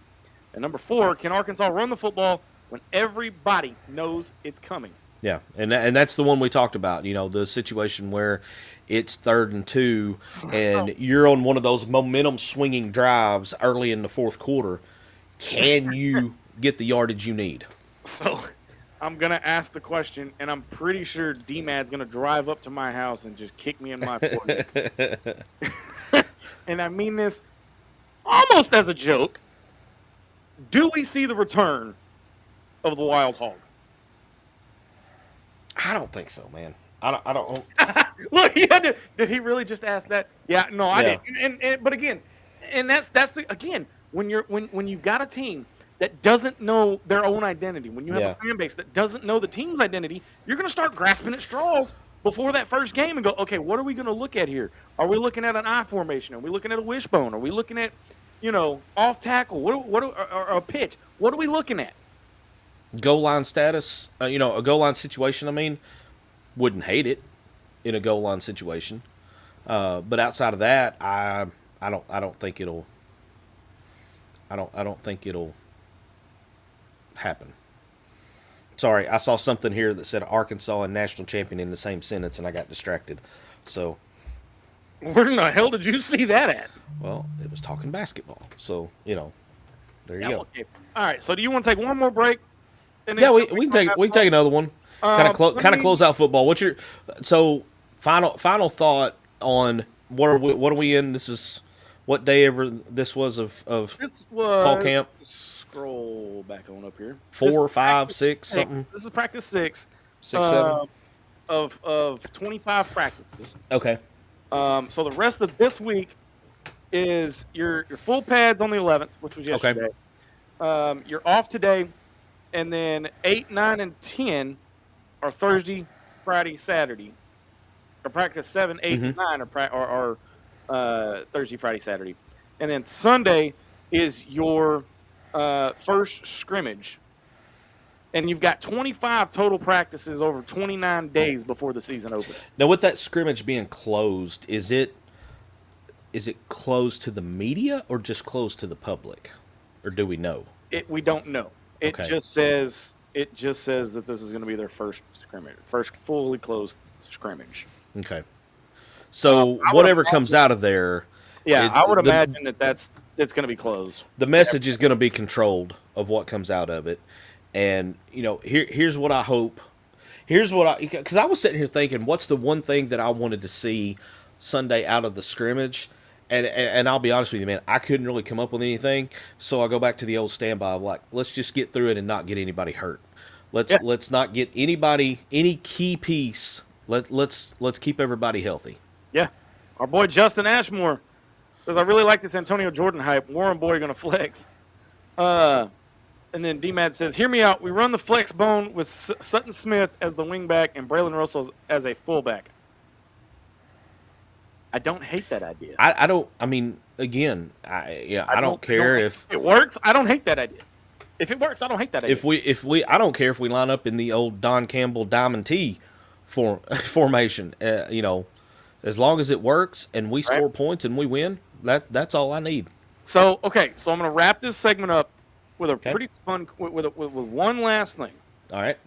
And number 4, can Arkansas run the football when everybody knows it's coming? Yeah, and that's the one we talked about, the situation where it's 3rd and 2, and you're on one of those momentum-swinging drives early in the 4th quarter. Can you get the yardage you need? So I'm going to ask the question, and I'm pretty sure D-Mad's going to drive up to my house and just kick me in my foot. And I mean this almost as a joke. Do we see the return of the Wild Hog? I don't think so, man. I don't. Look, did he really just ask that? Yeah, no, I didn't. But again, and that's again when you've got a team that doesn't know their own identity, when you have Yeah. a fan base that doesn't know the team's identity, you're going to start grasping at straws before that first game and go, okay, what are we going to look at here? Are we looking at an I formation? Are we looking at a wishbone? Are we looking at, off tackle? Or a pitch? What are we looking at? Goal line status, a goal line situation. I mean, wouldn't hate it in a goal line situation, but outside of that, I don't think it'll happen. Sorry, I saw something here that said Arkansas and national champion in the same sentence, and I got distracted. So, Where in the hell did you see that at? well, it was talking basketball. So, there you Yeah, go. okay. All right. So do you want to take one more break? And Yeah, then we can take another one. Kind of close out football. What's your final thought on what are we in? This is what day ever this was of This was fall camp? Scroll back on up here. 4, 5, 6, something. This is practice 6. 6, 7. Of 25 practices. Okay. So the rest of this week is your full pads on the 11th, which was yesterday. You're off today, and then 8, 9, and 10 are Thursday, Friday, Saturday. Or practice 7, 8, and 9 are Thursday, Friday, Saturday. And then Sunday is your first scrimmage. And you've got 25 total practices over 29 days before the season opens. Now, with that scrimmage being closed, is it closed to the media or just closed to the public, or do we know? We don't know. It Okay. just says that this is going to be their first scrimmage, first fully closed scrimmage. Okay. So I would whatever imagine- comes out of there, Yeah, I would the- imagine it's going to be closed. the message is going to be controlled of what comes out of it. And here's what I hope. Because I was sitting here thinking, what's the one thing that I wanted to see Sunday out of the scrimmage? And I'll be honest with you, man, I couldn't really come up with anything. So I go back to the old standby of like, let's just get through it and not get anybody hurt. Let's not get any key piece. Let's keep everybody healthy. Yeah. Our boy Justin Ashmore says, I really like this Antonio Jordan hype. Warren Boy going to flex. And then D-Mad says, hear me out. We run the flex bone with Sutton Smith as the wingback and Braylon Russell as a fullback. I don't hate that idea. I don't. I mean, again, I don't care if it works. I don't hate that idea. If it works, I don't hate that idea. if we I don't care if we line up in the old Don Campbell Diamond T formation. As long as it works and we score points and we win, that's all I need. So I'm going to wrap this segment up with a pretty fun with one last thing. All right.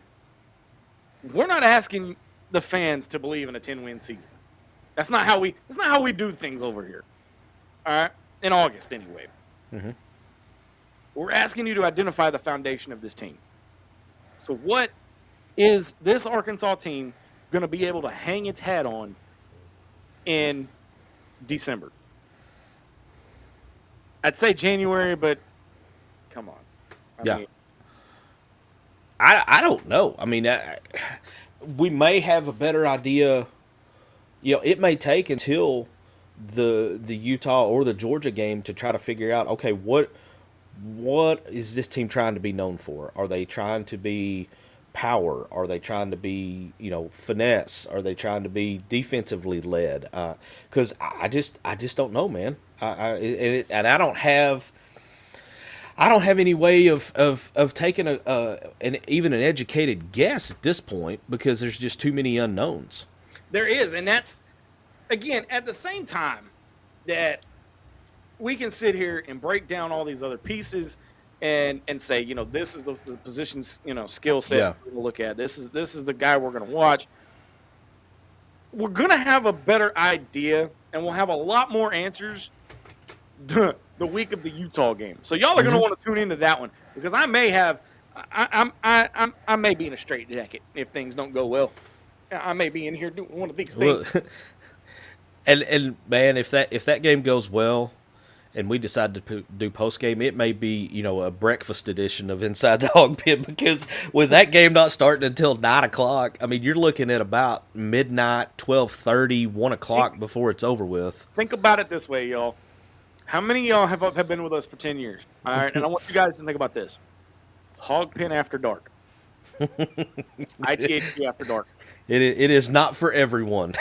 We're not asking the fans to believe in a 10-win season. That's not how we do things over here. All right? In August, anyway. Mm-hmm. We're asking you to identify the foundation of this team. So what is this Arkansas team going to be able to hang its hat on in December? I'd say January, but come on. I mean, I don't know. I mean, we may have a better idea. It may take until the Utah or the Georgia game to try to figure out, okay, what is this team trying to be known for? Are they trying to be power? Are they trying to be, finesse? Are they trying to be defensively led? Because I just don't know, man. And I don't have any way of taking even an educated guess at this point because there's just too many unknowns. there is, and that's, again, at the same time that we can sit here and break down all these other pieces and say, this is the position's, skill set we're going to look at. This is the guy we're going to watch. We're going to have a better idea, and we'll have a lot more answers the week of the Utah game. So y'all are going to want to tune into that one because I may be in a straitjacket if things don't go well. I may be in here doing one of these things. Well, and man, if that game goes well, and we decide to do post game, it may be a breakfast edition of Inside the Hog Pen because with that game not starting until 9:00, I mean you're looking at about midnight, 12:30, 1:00 before it's over with. Think about it this way, y'all. How many of y'all have been with us for 10 years? All right, and I want you guys to think about this. Hog Pen After Dark. ITHP After Dark. It is not for everyone.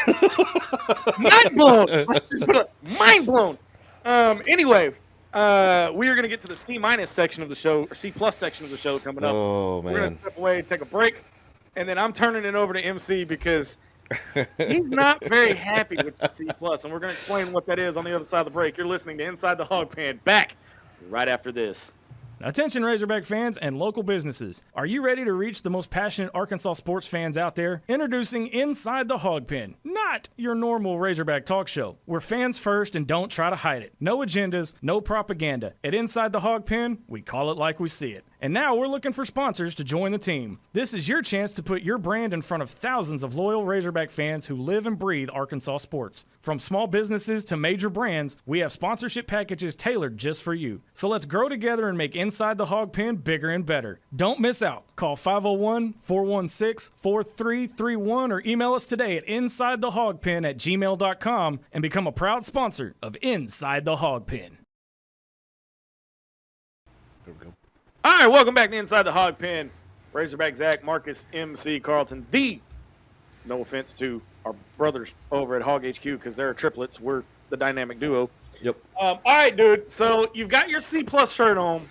Mind blown. Let's just put mind blown. Anyway, we are going to get to the C- section of the show, or C+ section of the show coming up. Oh, man. We're going to step away, take a break, and then I'm turning it over to MC because he's not very happy with the C+, and we're going to explain what that is on the other side of the break. You're listening to Inside the Hog Pen. Back right after this. Attention Razorback fans and local businesses. Are you ready to reach the most passionate Arkansas sports fans out there? Introducing Inside the Hog Pen, not your normal Razorback talk show. We're fans first and don't try to hide it. No agendas, no propaganda. At Inside the Hog Pen, we call it like we see it. And now we're looking for sponsors to join the team. This is your chance to put your brand in front of thousands of loyal Razorback fans who live and breathe Arkansas sports. From small businesses to major brands, we have sponsorship packages tailored just for you. So let's grow together and make Inside the Hog Pen bigger and better. Don't miss out. Call 501-416-4331 or email us today at insidethehogpen@gmail.com and become a proud sponsor of Inside the Hog Pen. There we go. All right, welcome back to Inside the Hog Pen. Razorback Zach, Marcus, MC, Carlton, no offense to our brothers over at Hog HQ because they're triplets. We're the dynamic duo. Yep. All right, dude. So you've got your C+ shirt on.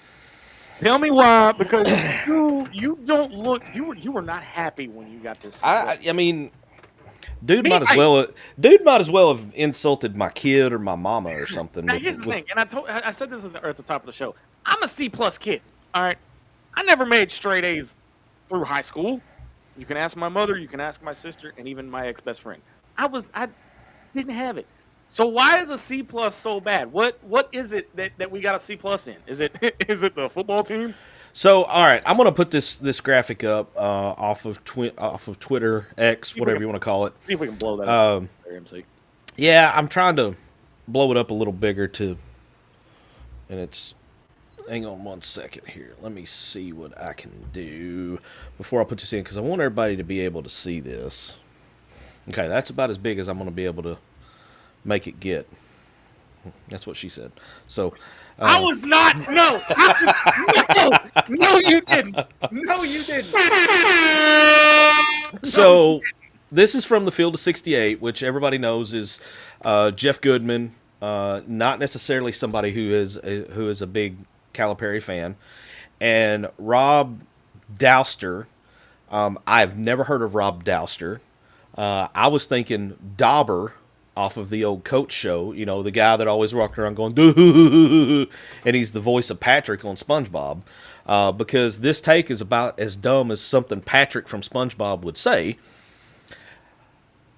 Tell me why, because you don't look. You were not happy when you got this. I mean, dude might as well have insulted my kid or my mama or something. Now here's the thing, and I said this at the top of the show. I'm a C+ kid. All right, I never made straight A's through high school. You can ask my mother, you can ask my sister, and even my ex-best friend. I didn't have it. So why is a C+ so bad? What is it that we got a C+ in? Is it the football team? So all right, I'm gonna put this graphic up off of Twitter, X, whatever you want to call it. See if we can blow that up. MC. Yeah, I'm trying to blow it up a little bigger too. And it's, hang on one second here. Let me see what I can do before I put this in because I want everybody to be able to see this. Okay, that's about as big as I'm going to be able to make it get. That's what she said. So I was not. No, no, you didn't. No, you didn't. So this is from the Field of 68, which everybody knows is Jeff Goodman. Not necessarily somebody who is a big Calipari fan, and Rob Douster. I've never heard of Rob Douster. I was thinking Dauber off of the old Coach show, you know, the guy that always walked around going, doo, and he's the voice of Patrick on SpongeBob, because this take is about as dumb as something Patrick from SpongeBob would say.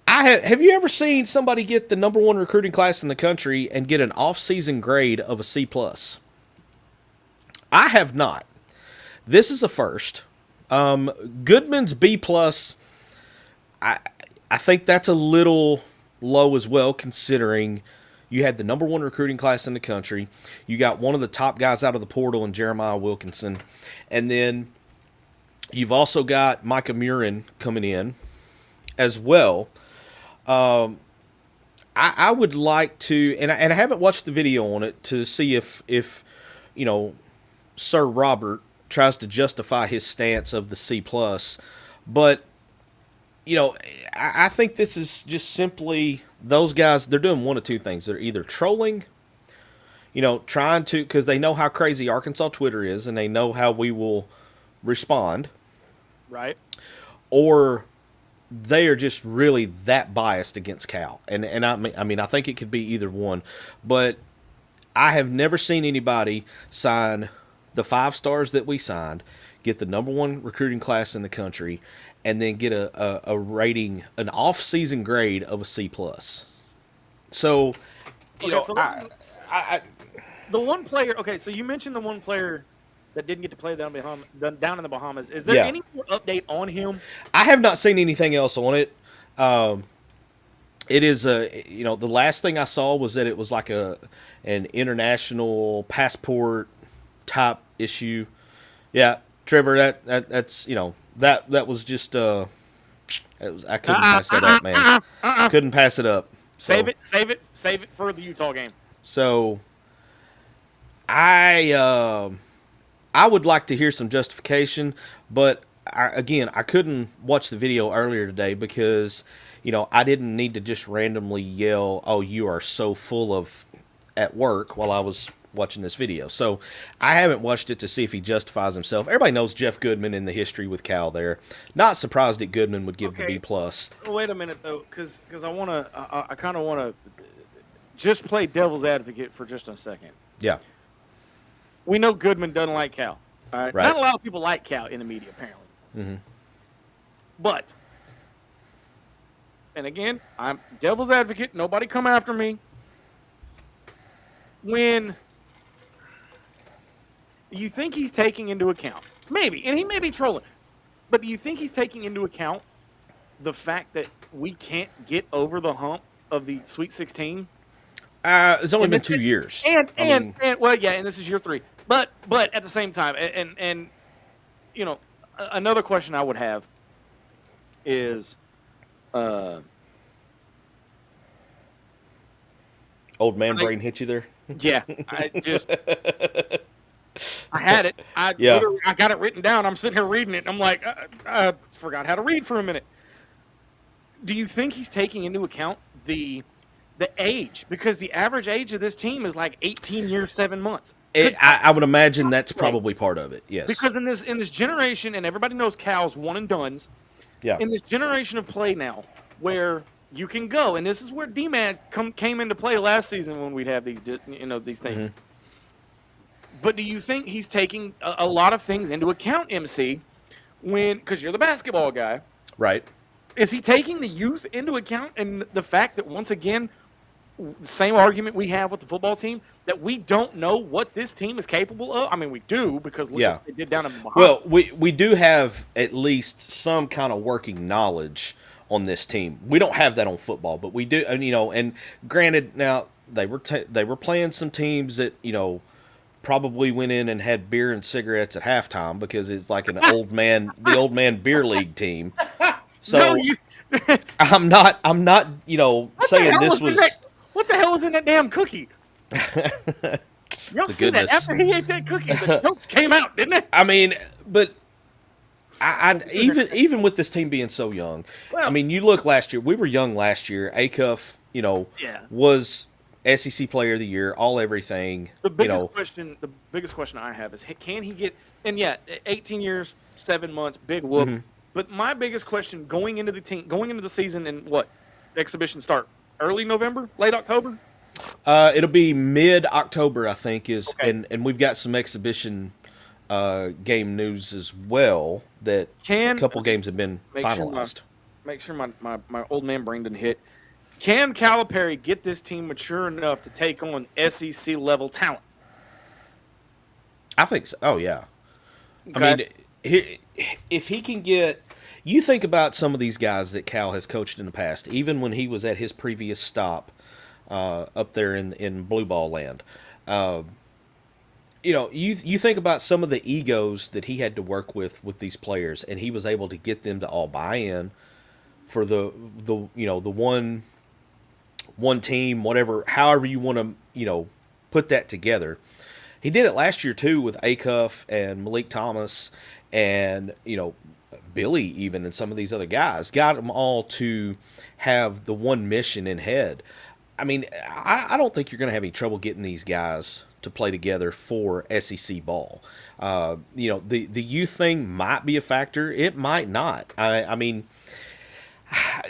Have you ever seen somebody get the #1 recruiting class in the country and get an off-season grade of a C+? I have not. This is a first. Goodman's B+, I think that's a little low as well, considering you had the #1 recruiting class in the country. You got one of the top guys out of the portal in Jeremiah Wilkinson. And then you've also got Micah Murin coming in as well. I would like to, and I haven't watched the video on it to see if you know, Sir Robert tries to justify his stance of the C+, but you know, I think this is just simply those guys. They're doing one of two things. They're either trolling, you know, trying to, because they know how crazy Arkansas Twitter is, and they know how we will respond, right? Or they are just really that biased against Cal. And I mean, I think it could be either one. But I have never seen anybody sign the 5 stars that we signed, get the #1 recruiting class in the country, and then get a rating, an off-season grade of a C+. So, you know, so the one player. Okay, so you mentioned the one player that didn't get to play down in the Bahamas. Is there any more update on him? I have not seen anything else on it. It is you know, the last thing I saw was that it was like an international passport type issue. Yeah, Trevor, that's you know, that was just I couldn't pass that up, man. Couldn't pass it up. So. Save it for the Utah game. So, I would like to hear some justification, but I couldn't watch the video earlier today because, I didn't need to just randomly yell, "Oh, you are so full of," at work while I was watching this video. So I haven't watched it to see if he justifies himself. Everybody knows Jeff Goodman in the history with Cal there. Not surprised that Goodman would give the B+. Wait a minute though, because I kind of want to just play devil's advocate for just a second. Yeah. We know Goodman doesn't like Cal. All right? Right. Not a lot of people like Cal in the media, apparently. Mm-hmm. But, and again, I'm devil's advocate. Nobody come after me. When you think he's taking into account, maybe, and he may be trolling, but do you think he's taking into account the fact that we can't get over the hump of the Sweet 16? It's only been 2 years. And well, yeah, and this is year 3. But at the same time, and another question I would have is, old man brain hit you there? yeah, I had it. Literally, I got it written down. I'm sitting here reading it. And I'm like, I forgot how to read for a minute. Do you think he's taking into account the age? Because the average age of this team is like 18 years, 7 months. I would imagine that's probably part of it. Yes. Because in this generation, and everybody knows Cal's one and dones. Yeah. In this generation of play now, where you can go, and this is where D-Man came into play last season when we'd have these things. Mm-hmm. But do you think he's taking a lot of things into account, MC, because you're the basketball guy? Right. Is he taking the youth into account and the fact that, once again, the same argument we have with the football team, that we don't know what this team is capable of? I mean, we do, because look what they did down in Bahamas. Well, we do have at least some kind of working knowledge on this team. We don't have that on football, but we do. And granted, now they were playing some teams that probably went in and had beer and cigarettes at halftime because it's like the old man beer league team. So I'm not saying this was. What the hell was in that damn cookie? Y'all see that after he ate that cookie, the jokes came out, didn't it? I mean, but even with this team being so young, I mean, you look last year. We were young last year. Acuff, was SEC Player of the Year, all everything. The biggest question I have is, can he get? And 18 years, 7 months, big whoop. Mm-hmm. But my biggest question going into the season, and what exhibition start? Early November, late October. It'll be mid-October, I think, and we've got some exhibition game news as well that a couple games have been finalized. Make sure my old man brain didn't hit. Can Calipari get this team mature enough to take on SEC level talent? I think so. Oh yeah. Okay. I mean, if he can get. You think about some of these guys that Cal has coached in the past, even when he was at his previous stop up there in Blue Ball land. You think about some of the egos that he had to work with these players, and he was able to get them to all buy in for the one team, whatever, however you want to put that together. He did it last year too with Acuff and Malik Thomas and Billy even, and some of these other guys, got them all to have the one mission in head. I mean, I don't think you're going to have any trouble getting these guys to play together for SEC ball. The youth thing might be a factor. It might not. I mean,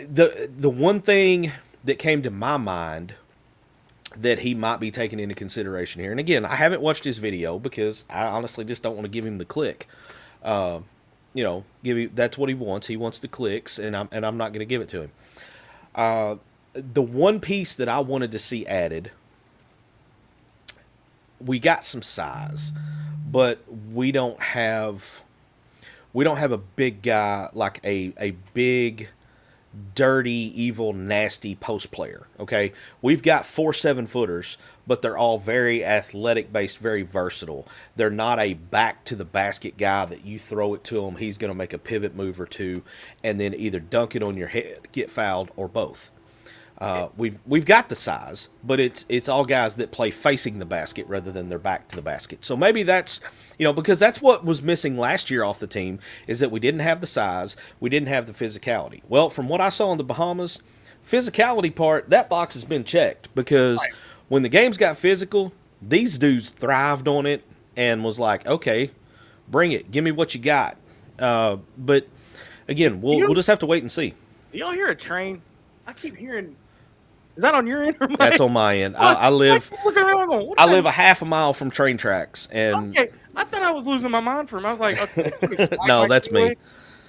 the one thing that came to my mind that he might be taking into consideration here, and again, I haven't watched his video because I honestly just don't want to give him the click. That's what he wants. He wants the clicks, and I'm not going to give it to him. The one piece that I wanted to see added, we got some size, but we don't have a big guy, like a big, dirty, evil, nasty post player. Okay, we've got 4 7-footers, but they're all very athletic based, very versatile. They're not a back to the basket guy that you throw it to him, he's going to make a pivot move or two and then either dunk it on your head, get fouled, or both. We've got the size, but it's all guys that play facing the basket rather than their back to the basket. So maybe that's, because that's what was missing last year off the team, is that we didn't have the size, we didn't have the physicality. Well, from what I saw in the Bahamas, physicality part, that box has been checked, because when the games got physical, these dudes thrived on it and was like, okay, bring it, give me what you got. But again, we'll just have to wait and see. Do y'all hear a train? I keep hearing. Is that on your end or mine? That's on my end. So I live. I keep looking around going, what I is live that? a half a mile from train tracks, and Okay, I thought I was losing my mind for him. I was like, okay, no, that's me.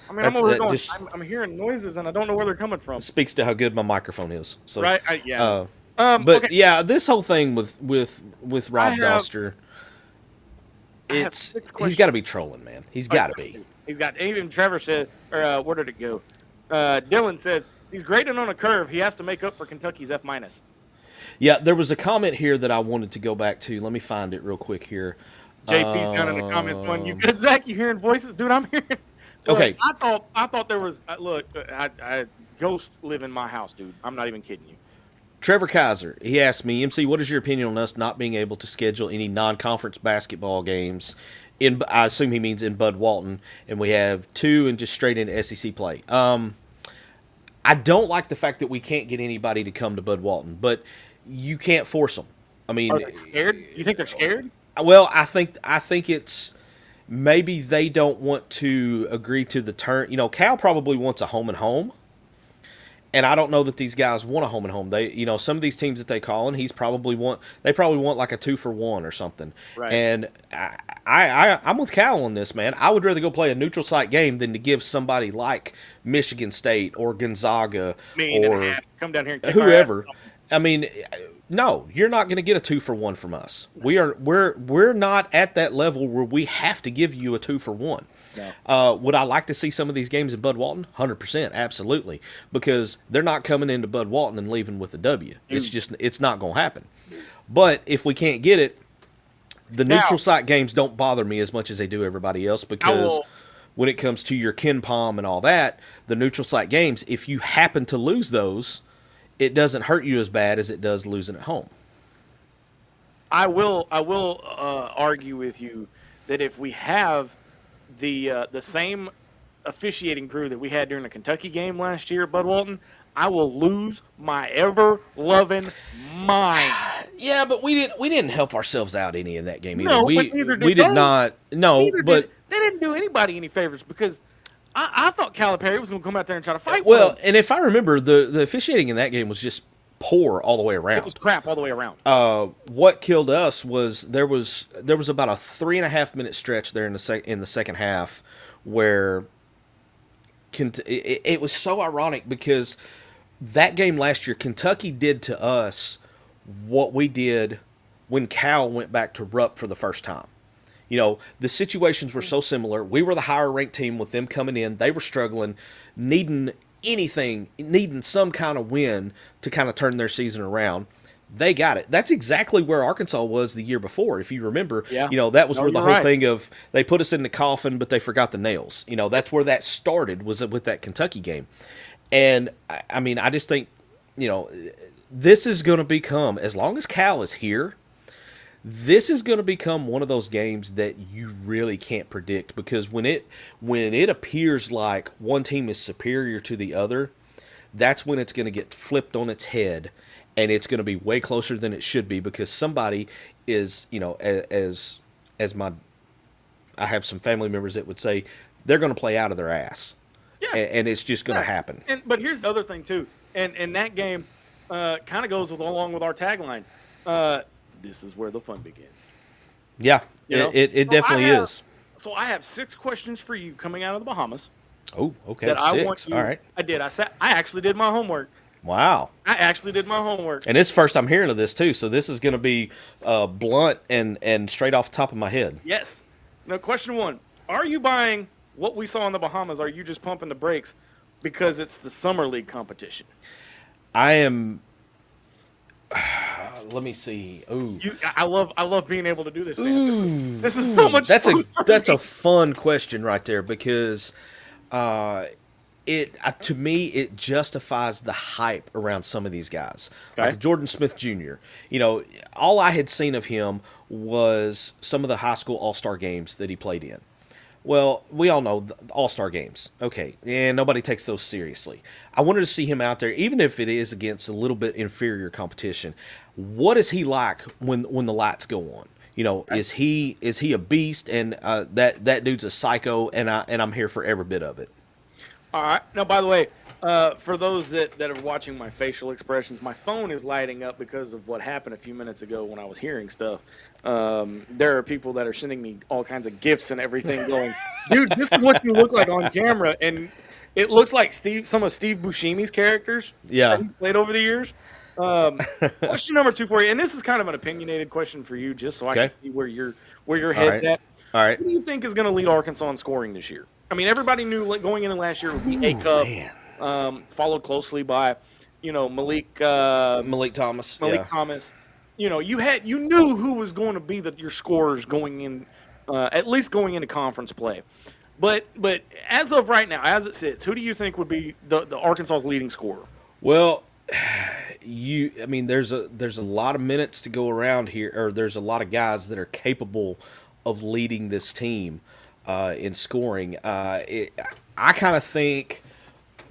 I mean, I'm over here going, just I'm hearing noises and I don't know where they're coming from. speaks to how good my microphone is. So, Right? Yeah. but okay. yeah, this whole thing with Rob have- Doster, I have it's 6 he's questions. got to be trolling, man. He's got to be. He's got. Even Trevor said, or where did it go? Dylan says he's grading on a curve. He has to make up for Kentucky's F-. Yeah, there was a comment here that I wanted to go back to. Let me find it real quick here. JP's down in the comments going, "You good, Zach? You hearing voices, dude? I'm hearing." Look, Okay. I thought there was. Look, I ghosts live in my house, dude. I'm not even kidding you. Trevor Kaiser, he asked me, MC, what is your opinion on us not being able to schedule any non-conference basketball games? I assume he means in Bud Walton, and we have 2 and just straight into SEC play. I don't like the fact that we can't get anybody to come to Bud Walton, but you can't force them. I mean, Are they scared? You think they're scared? well, I think it's maybe they don't want to agree to the term. Cal probably wants a home and home. And I don't know that these guys want a home and home. They, some of these teams that they call in, they probably want like a 2-for-1 or something. Right. And I'm with Cal on this, man. I would rather go play a neutral site game than to give somebody like Michigan State or Gonzaga or come down here and kick our whoever. asses. I mean, no, you're not going to get a 2-for-1 from us. We're not at that level where we have to give you a 2-for-1. No. Would I like to see some of these games in Bud Walton? 100%, absolutely, because they're not coming into Bud Walton and leaving with a W. It's not going to happen. But if we can't get it, the neutral site games don't bother me as much as they do everybody else, because when it comes to your Ken Palm and all that, the neutral site games, if you happen to lose those, it doesn't hurt you as bad as it does losing at home. I will argue with you that if we have the same officiating crew that we had during the Kentucky game last year at Bud Walton, I will lose my ever-loving mind. Yeah, but we didn't help ourselves out any in that game either. No, we but neither did we did they. not. No, Neither but they didn't do anybody any favors, because I thought Calipari was going to come out there and try to fight. well, with them. and if I remember, the officiating in that game was just poor all the way around. It was crap all the way around. What killed us was there was about a 3.5-minute stretch there in the second half where it was so ironic, because that game last year, Kentucky did to us what we did when Cal went back to Rupp for the first time. The situations were so similar. We were the higher ranked team with them coming in. They were struggling, needing some kind of win to kind of turn their season around. They got it. That's exactly where Arkansas was the year before. If you remember, Yeah. That was where the you're whole right. thing of they put us in the coffin, but they forgot the nails. That's where that started, was with that Kentucky game. And I mean, I just think, this is going to become, as long as Cal is here, this is going to become one of those games that you really can't predict, because when it appears like one team is superior to the other, that's when it's going to get flipped on its head, and it's going to be way closer than it should be, because somebody is, I have some family members that would say they're going to play out of their ass. Yeah. And it's just going to happen. But here's the other thing too, and that game kind of goes along with our tagline. This is where the fun begins. Yeah, it definitely is. So I have 6 questions for you coming out of the Bahamas. Oh, okay, That 6. I want you. All right. I did. I actually did my homework. Wow. I actually did my homework. And it's first I'm hearing of this too, so this is going to be blunt and straight off the top of my head. Yes. Now, question 1: are you buying what we saw in the Bahamas? Are you just pumping the brakes because it's the summer league competition? I am. Let me see. Ooh. I love being able to do this. Man. This is so much. That's fun a fun question right there, because to me, it justifies the hype around some of these guys. Okay. Like Jordan Smith Jr. You know, all I had seen of him was some of the high school all-star games that he played in. Well, we all know the all-star games. Okay, and nobody takes those seriously. I wanted to see him out there, even if it is against a little bit inferior competition. What is he like when the lights go on? You know, is he a beast? And that dude's a psycho, and I'm here for every bit of it. All right. Now, by the way, for those that are watching my facial expressions, my phone is lighting up because of what happened a few minutes ago when I was hearing stuff. There are people that are sending me all kinds of gifts and everything going, dude, this is what you look like on camera. And it looks like some of Steve Buscemi's characters that he's played over the years. Question number 2 for you, and this is kind of an opinionated question for you, just so I can see where your head's at. All right. Who do you think is going to lead Arkansas in scoring this year? I mean, everybody knew going into last year would be A-Cup, followed closely by, Malik Thomas. Thomas. You knew who was going to be your scorers going in, at least going into conference play. But as of right now, as it sits, who do you think would be the Arkansas's leading scorer? Well, there's a lot of minutes to go around here, or there's a lot of guys that are capable of leading this team in scoring. I kind of think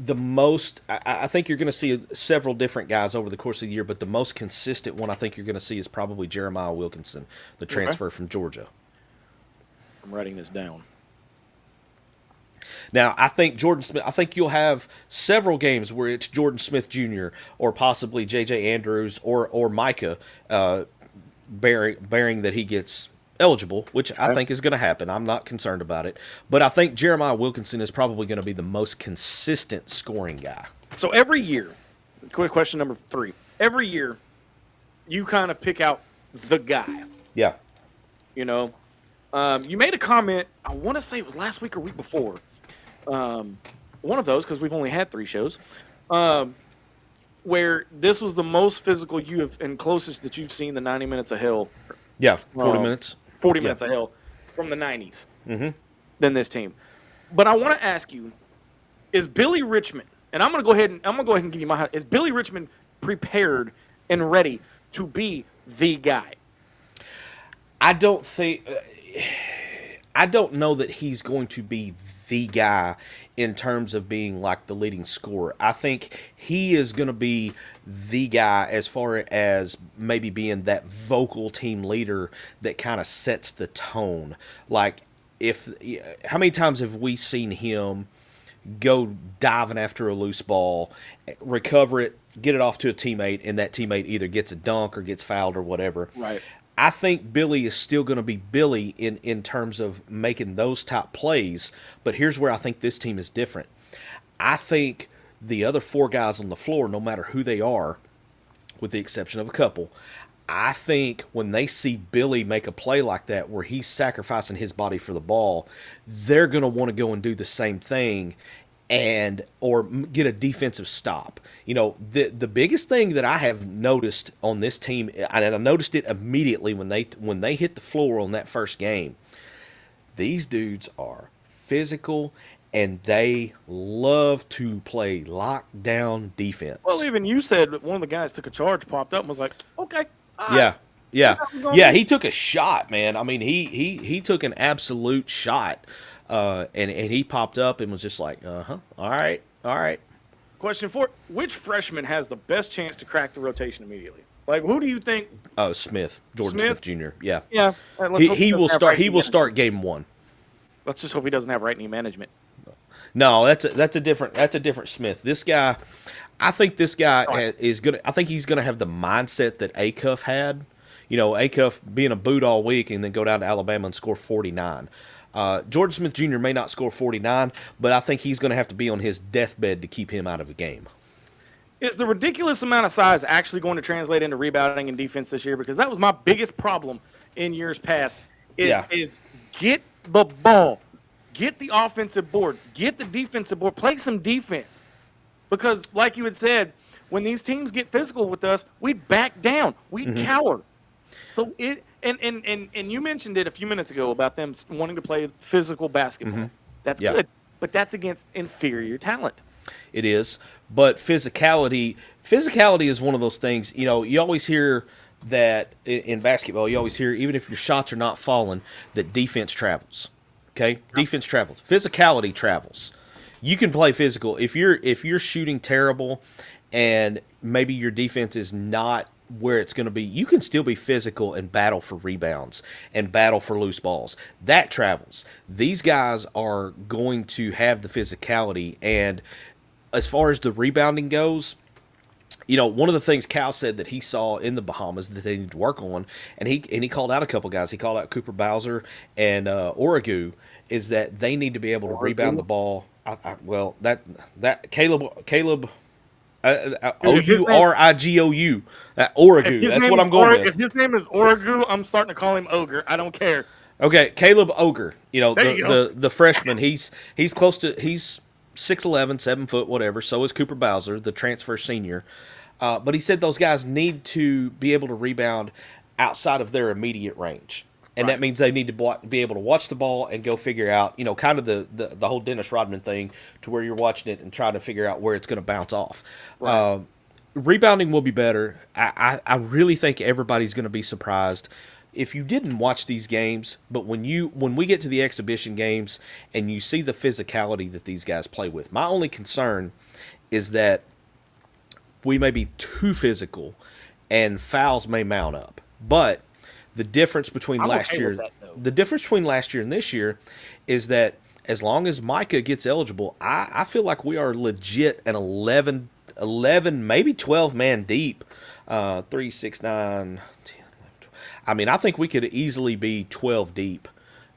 I think you're going to see several different guys over the course of the year, but the most consistent one I think you're going to see is probably Jeremiah Wilkinson, the transfer from Georgia. I'm writing this down. Now, I think Jordan Smith. I think you'll have several games where it's Jordan Smith Jr. or possibly J.J. Andrews or Micah, bearing that he gets eligible, which I think is going to happen. I'm not concerned about it, but I think Jeremiah Wilkinson is probably going to be the most consistent scoring guy. So every year, quick question number 3. Every year, you kind of pick out the guy. Yeah. You made a comment. I want to say it was last week or week before. One of those, because we've only had 3 shows, where this was the most physical you have and closest that you've seen the 90 minutes of hell. Yeah, 40 minutes. 40 minutes of hell from the 90s than this team. But I want to ask you, is Billy Richmond, and I'm going to go ahead and give you my, is Billy Richmond prepared and ready to be the guy? I don't know that he's going to be the guy in terms of being like the leading scorer. I think he is going to be the guy as far as maybe being that vocal team leader that kind of sets the tone. Like, how many times have we seen him go diving after a loose ball, recover it, get it off to a teammate, and that teammate either gets a dunk or gets fouled or whatever. Right. I think Billy is still going to be Billy in terms of making those type plays, but here's where I think this team is different. I think the other 4 guys on the floor, no matter who they are, with the exception of a couple, I think when they see Billy make a play like that where he's sacrificing his body for the ball, they're going to want to go and do the same thing or get a defensive stop. The biggest thing that I have noticed on this team, and I noticed it immediately when they hit the floor on that first game, these dudes are physical and they love to play lockdown defense. Well, even you said that one of the guys took a charge, popped up, and was like, okay. Yeah, he took a shot, man. I mean, he took an absolute shot. And he popped up and was just like, all right. Question 4: which freshman has the best chance to crack the rotation immediately? Like, who do you think? Oh, Jordan Smith Jr. Yeah. Yeah. He will start. He will start game 1. Let's just hope he doesn't have right knee management. No, that's a different Smith. This guy, I think this guy is gonna. I think he's gonna have the mindset that Acuff had. Acuff being a boot all week and then go down to Alabama and score 49. Jordan Smith Jr. may not score 49, but I think he's going to have to be on his deathbed to keep him out of a game. Is the ridiculous amount of size actually going to translate into rebounding and defense this year? Because that was my biggest problem in years past. Is get the ball, get the offensive boards, get the defensive board, play some defense. Because, like you had said, when these teams get physical with us, we back down, we cower. So and you mentioned it a few minutes ago about them wanting to play physical basketball. That's good. but that's against inferior talent. It is, but physicality is one of those things. You know, you always hear that in basketball. You always hear, even if your shots are not falling, that defense travels. Okay, defense travels. Physicality travels. You can play physical if you're shooting terrible, and maybe your defense is not where it's going to be. You can still be physical and battle for rebounds and battle for loose balls. That travels. These guys are going to have the physicality, and as far as the rebounding goes, you know, one of the things Cal said that he saw in the Bahamas that they need to work on, and he called out a couple guys. He called out Cooper Bowser and Origu, is that they need to be able to rebound the ball. Caleb Ourigou, Origu. That's what I'm going with. If his name is Origu, I'm starting to call him Ogre. I don't care. Okay, Caleb Ogre. You know, the freshman. He's 6'11", 7 foot, whatever. So is Cooper Bowser, the transfer senior. But he said those guys need to be able to rebound outside of their immediate range. And that means they need to be able to watch the ball and go figure out, you know, kind of the whole Dennis Rodman thing, to where you're watching it and trying to figure out where it's going to bounce off. Right. Rebounding will be better. I really think everybody's going to be surprised if you didn't watch these games. But when we get to the exhibition games and you see the physicality that these guys play with, my only concern is that we may be too physical and fouls may mount up. But the difference between last year and this year is that as long as Micah gets eligible, I feel like we are legit an 11, maybe 12 man deep. 3, 6, 9, 10, 11, 12. I mean, I think we could easily be 12 deep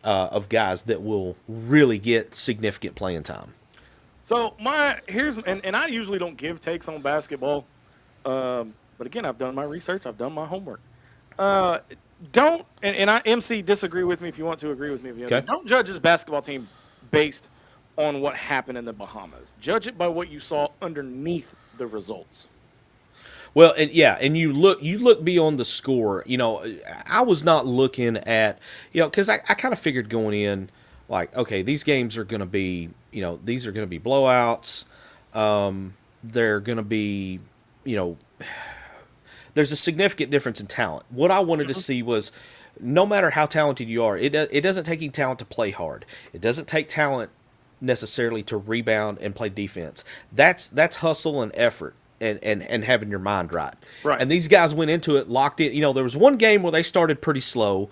of guys that will really get significant playing time. So I usually don't give takes on basketball, but again, I've done my research, I've done my homework. MC, disagree with me if you want to, agree with me if you want to. Don't judge this basketball team based on what happened in the Bahamas. Judge it by what you saw underneath the results. Well, and you look beyond the score. You know, I was not looking at, you know, because I kind of figured going in, like, okay, these games are going to be, you know, these are going to be blowouts. They're going to be, you know, there's a significant difference in talent. What I wanted to see was, no matter how talented you are, it doesn't take any talent to play hard. It doesn't take talent necessarily to rebound and play defense. That's hustle and effort and having your mind right. Right. And these guys went into it locked in. You know, there was one game where they started pretty slow,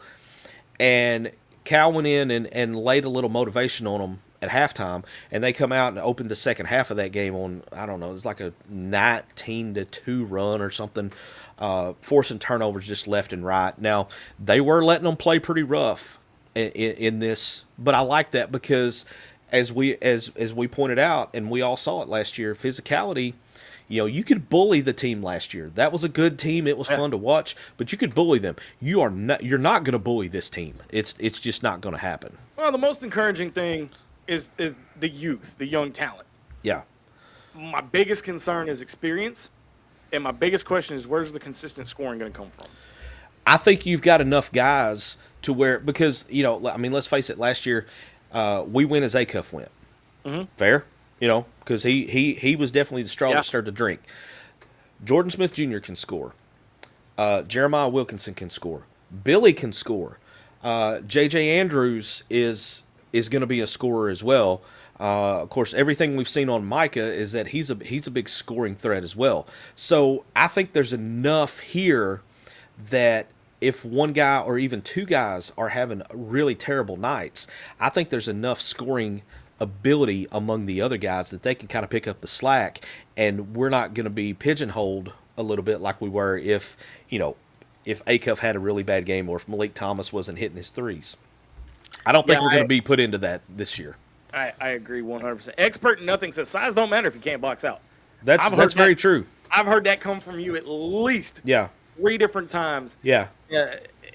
and Cal went in and laid a little motivation on them at halftime, and they come out and opened the second half of that game on, I don't know, it was like a 19-2 run or something, forcing turnovers just left and right. Now, they were letting them play pretty rough in this, but I like that because as we pointed out, and we all saw it last year, physicality, you know, you could bully the team last year. That was a good team. It was fun to watch, but you could bully them. You're not going to bully this team. It's just not going to happen. Well, the most encouraging thing is the youth, the young talent. Yeah. My biggest concern is experience, and my biggest question is, where's the consistent scoring going to come from? I think you've got enough guys to where, because, you know, I mean, let's face it, last year we win as Acuff went. Mm-hmm. Fair? You know, because he was definitely the straw that stirred the drink. Jordan Smith Jr. can score. Jeremiah Wilkinson can score. Billy can score. J.J. Andrews is going to be a scorer as well. Of course, everything we've seen on Micah is that he's a big scoring threat as well. So I think there's enough here that if one guy or even two guys are having really terrible nights, I think there's enough scoring ability among the other guys that they can kind of pick up the slack, and we're not going to be pigeonholed a little bit like we were if Acuff had a really bad game or if Malik Thomas wasn't hitting his threes. I don't think we're going to be put into that this year. I agree 100%. Expert in nothing says size don't matter if you can't box out. That's very true. I've heard that come from you at least 3 different times in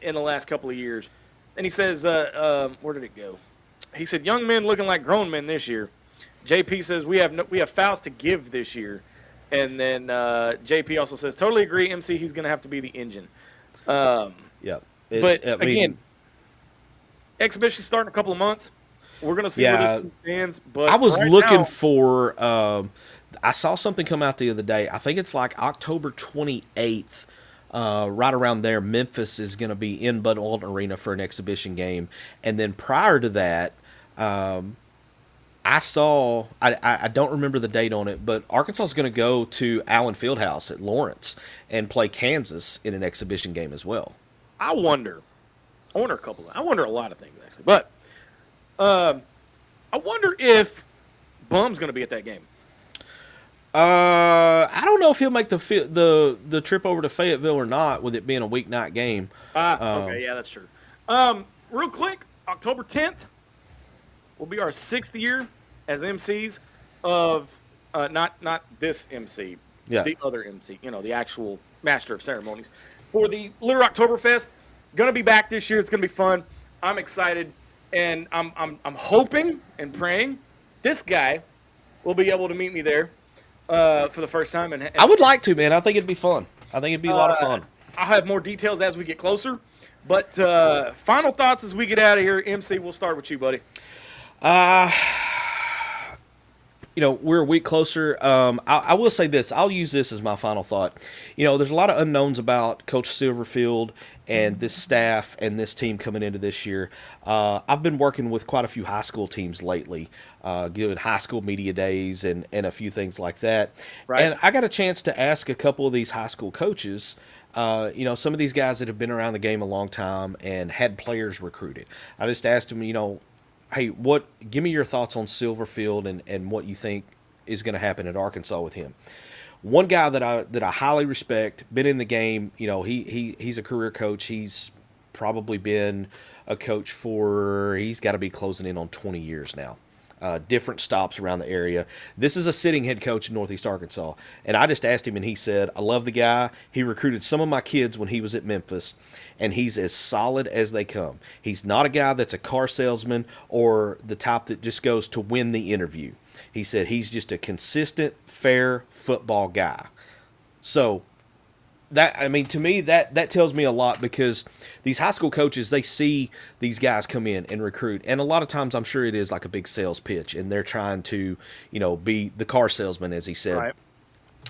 the last couple of years. And he says, where did it go? He said, young men looking like grown men this year. JP says, we have fouls to give this year. And then JP also says, totally agree, MC, he's going to have to be the engine. But again, exhibition starting in a couple of months. We're gonna see where Yeah. this team stands. But I was right looking now, for. I saw something come out the other day. I think it's like October 28th, right around there. Memphis is going to be in Bud Walton Arena for an exhibition game, and then prior to that, I saw. I don't remember the date on it, but Arkansas is going to go to Allen Fieldhouse at Lawrence and play Kansas in an exhibition game as well. I wonder a lot of things actually, but I wonder if Bum's going to be at that game. I don't know if he'll make the trip over to Fayetteville or not, with it being a weeknight game. Okay, yeah, that's true. Real quick, October 10th will be our 6th year as MCs of not this MC, Yeah. the other MC, the actual master of ceremonies for the Litter Oktoberfest. Gonna be back this year. It's gonna be fun. I'm excited, and I'm hoping and praying this guy will be able to meet me there for the first time. And I would like to, man. I think it'd be fun. I think it'd be a lot of fun. I'll have more details as we get closer. But final thoughts as we get out of here. MC, we'll start with you, buddy. We're a week closer. I will say this. I'll use this as my final thought. There's a lot of unknowns about Coach Silverfield and this staff and this team coming into this year. I've been working with quite a few high school teams lately, doing high school media days and a few things like that. Right. And I got a chance to ask a couple of these high school coaches, some of these guys that have been around the game a long time and had players recruited. I just asked them, hey, give me your thoughts on Silverfield and what you think is going to happen at Arkansas with him. One guy that I highly respect, been in the game, he's a career coach. He's probably been a coach he's got to be closing in on 20 years now. Different stops around the area. This is a sitting head coach in Northeast Arkansas. And I just asked him, and he said, I love the guy. He recruited some of my kids when he was at Memphis, and he's as solid as they come. He's not a guy that's a car salesman or the type that just goes to win the interview. He said he's just a consistent, fair football guy. So, to me, that tells me a lot, because these high school coaches, they see these guys come in and recruit. And a lot of times I'm sure it is like a big sales pitch, and they're trying to, be the car salesman, as he said. Right.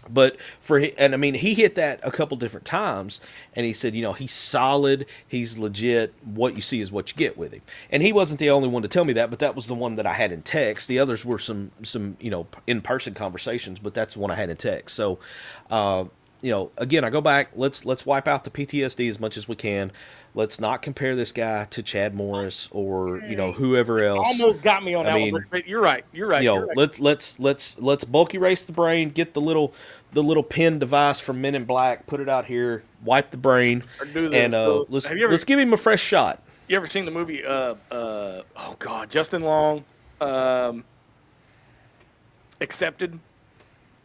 But he hit that a couple different times, and he said, he's solid, he's legit. What you see is what you get with him. And he wasn't the only one to tell me that, but that was the one that I had in text. The others were some in-person conversations, but that's the one I had in text. So, again, I go back. Let's wipe out the PTSD as much as we can. Let's not compare this guy to Chad Morris or whoever else. Almost got me on that one. But you're right. You're right. Let's bulk erase the brain. Get the little pen device from Men in Black. Put it out here. Wipe the brain. Let's give him a fresh shot. You ever seen the movie? Justin Long, Accepted.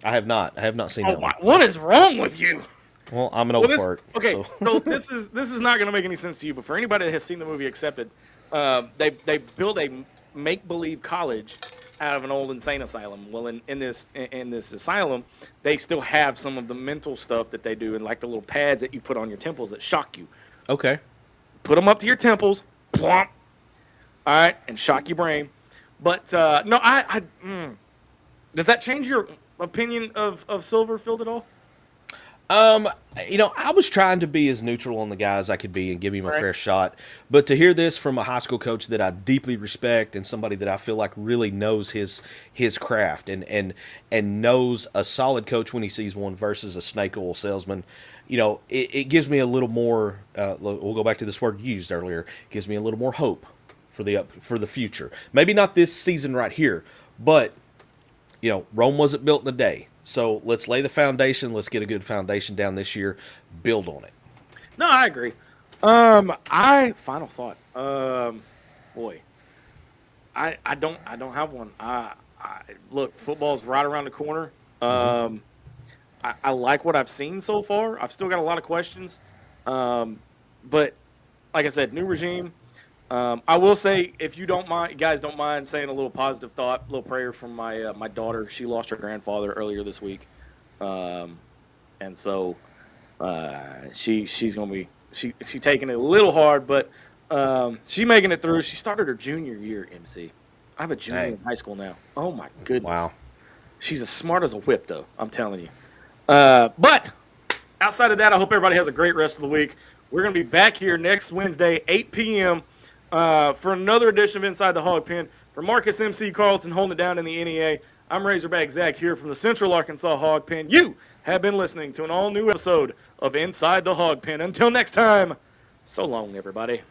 I have not seen that one. What is wrong with you? Well, I'm an old fart. Okay, so this is not going to make any sense to you, but for anybody that has seen the movie Accepted, they build a make-believe college out of an old insane asylum. Well, in this asylum, they still have some of the mental stuff that they do, and like the little pads that you put on your temples that shock you. Okay. Put them up to your temples, plomp, all right, and shock your brain. But no, does that change your opinion of Silverfield at all? I was trying to be as neutral on the guy as I could be and give him a fair shot. But to hear this from a high school coach that I deeply respect and somebody that I feel like really knows his craft and knows a solid coach when he sees one versus a snake oil salesman, it gives me a little more. We'll go back to this word you used earlier. It gives me a little more hope for the future. Maybe not this season right here, but Rome wasn't built in a day. So let's lay the foundation. Let's get a good foundation down this year. Build on it. No, I agree. Final thought. Boy, I don't have one. Look, football's right around the corner. I like what I've seen so far. I've still got a lot of questions. But like I said, new regime. I will say, if you guys don't mind saying a little positive thought, a little prayer from my daughter. She lost her grandfather earlier this week, and so she's gonna be she taking it a little hard, but she making it through. She started her junior year, MC. I have a junior in high school now. Oh, my goodness. Wow. She's as smart as a whip, though. I'm telling you. But outside of that, I hope everybody has a great rest of the week. We're going to be back here next Wednesday, 8 p.m., for another edition of Inside the Hog Pen. For Marcus MC Carlton holding it down in the NEA, I'm Razorback Zach here from the Central Arkansas Hog Pen. You have been listening to an all-new episode of Inside the Hog Pen. Until next time, so long, everybody.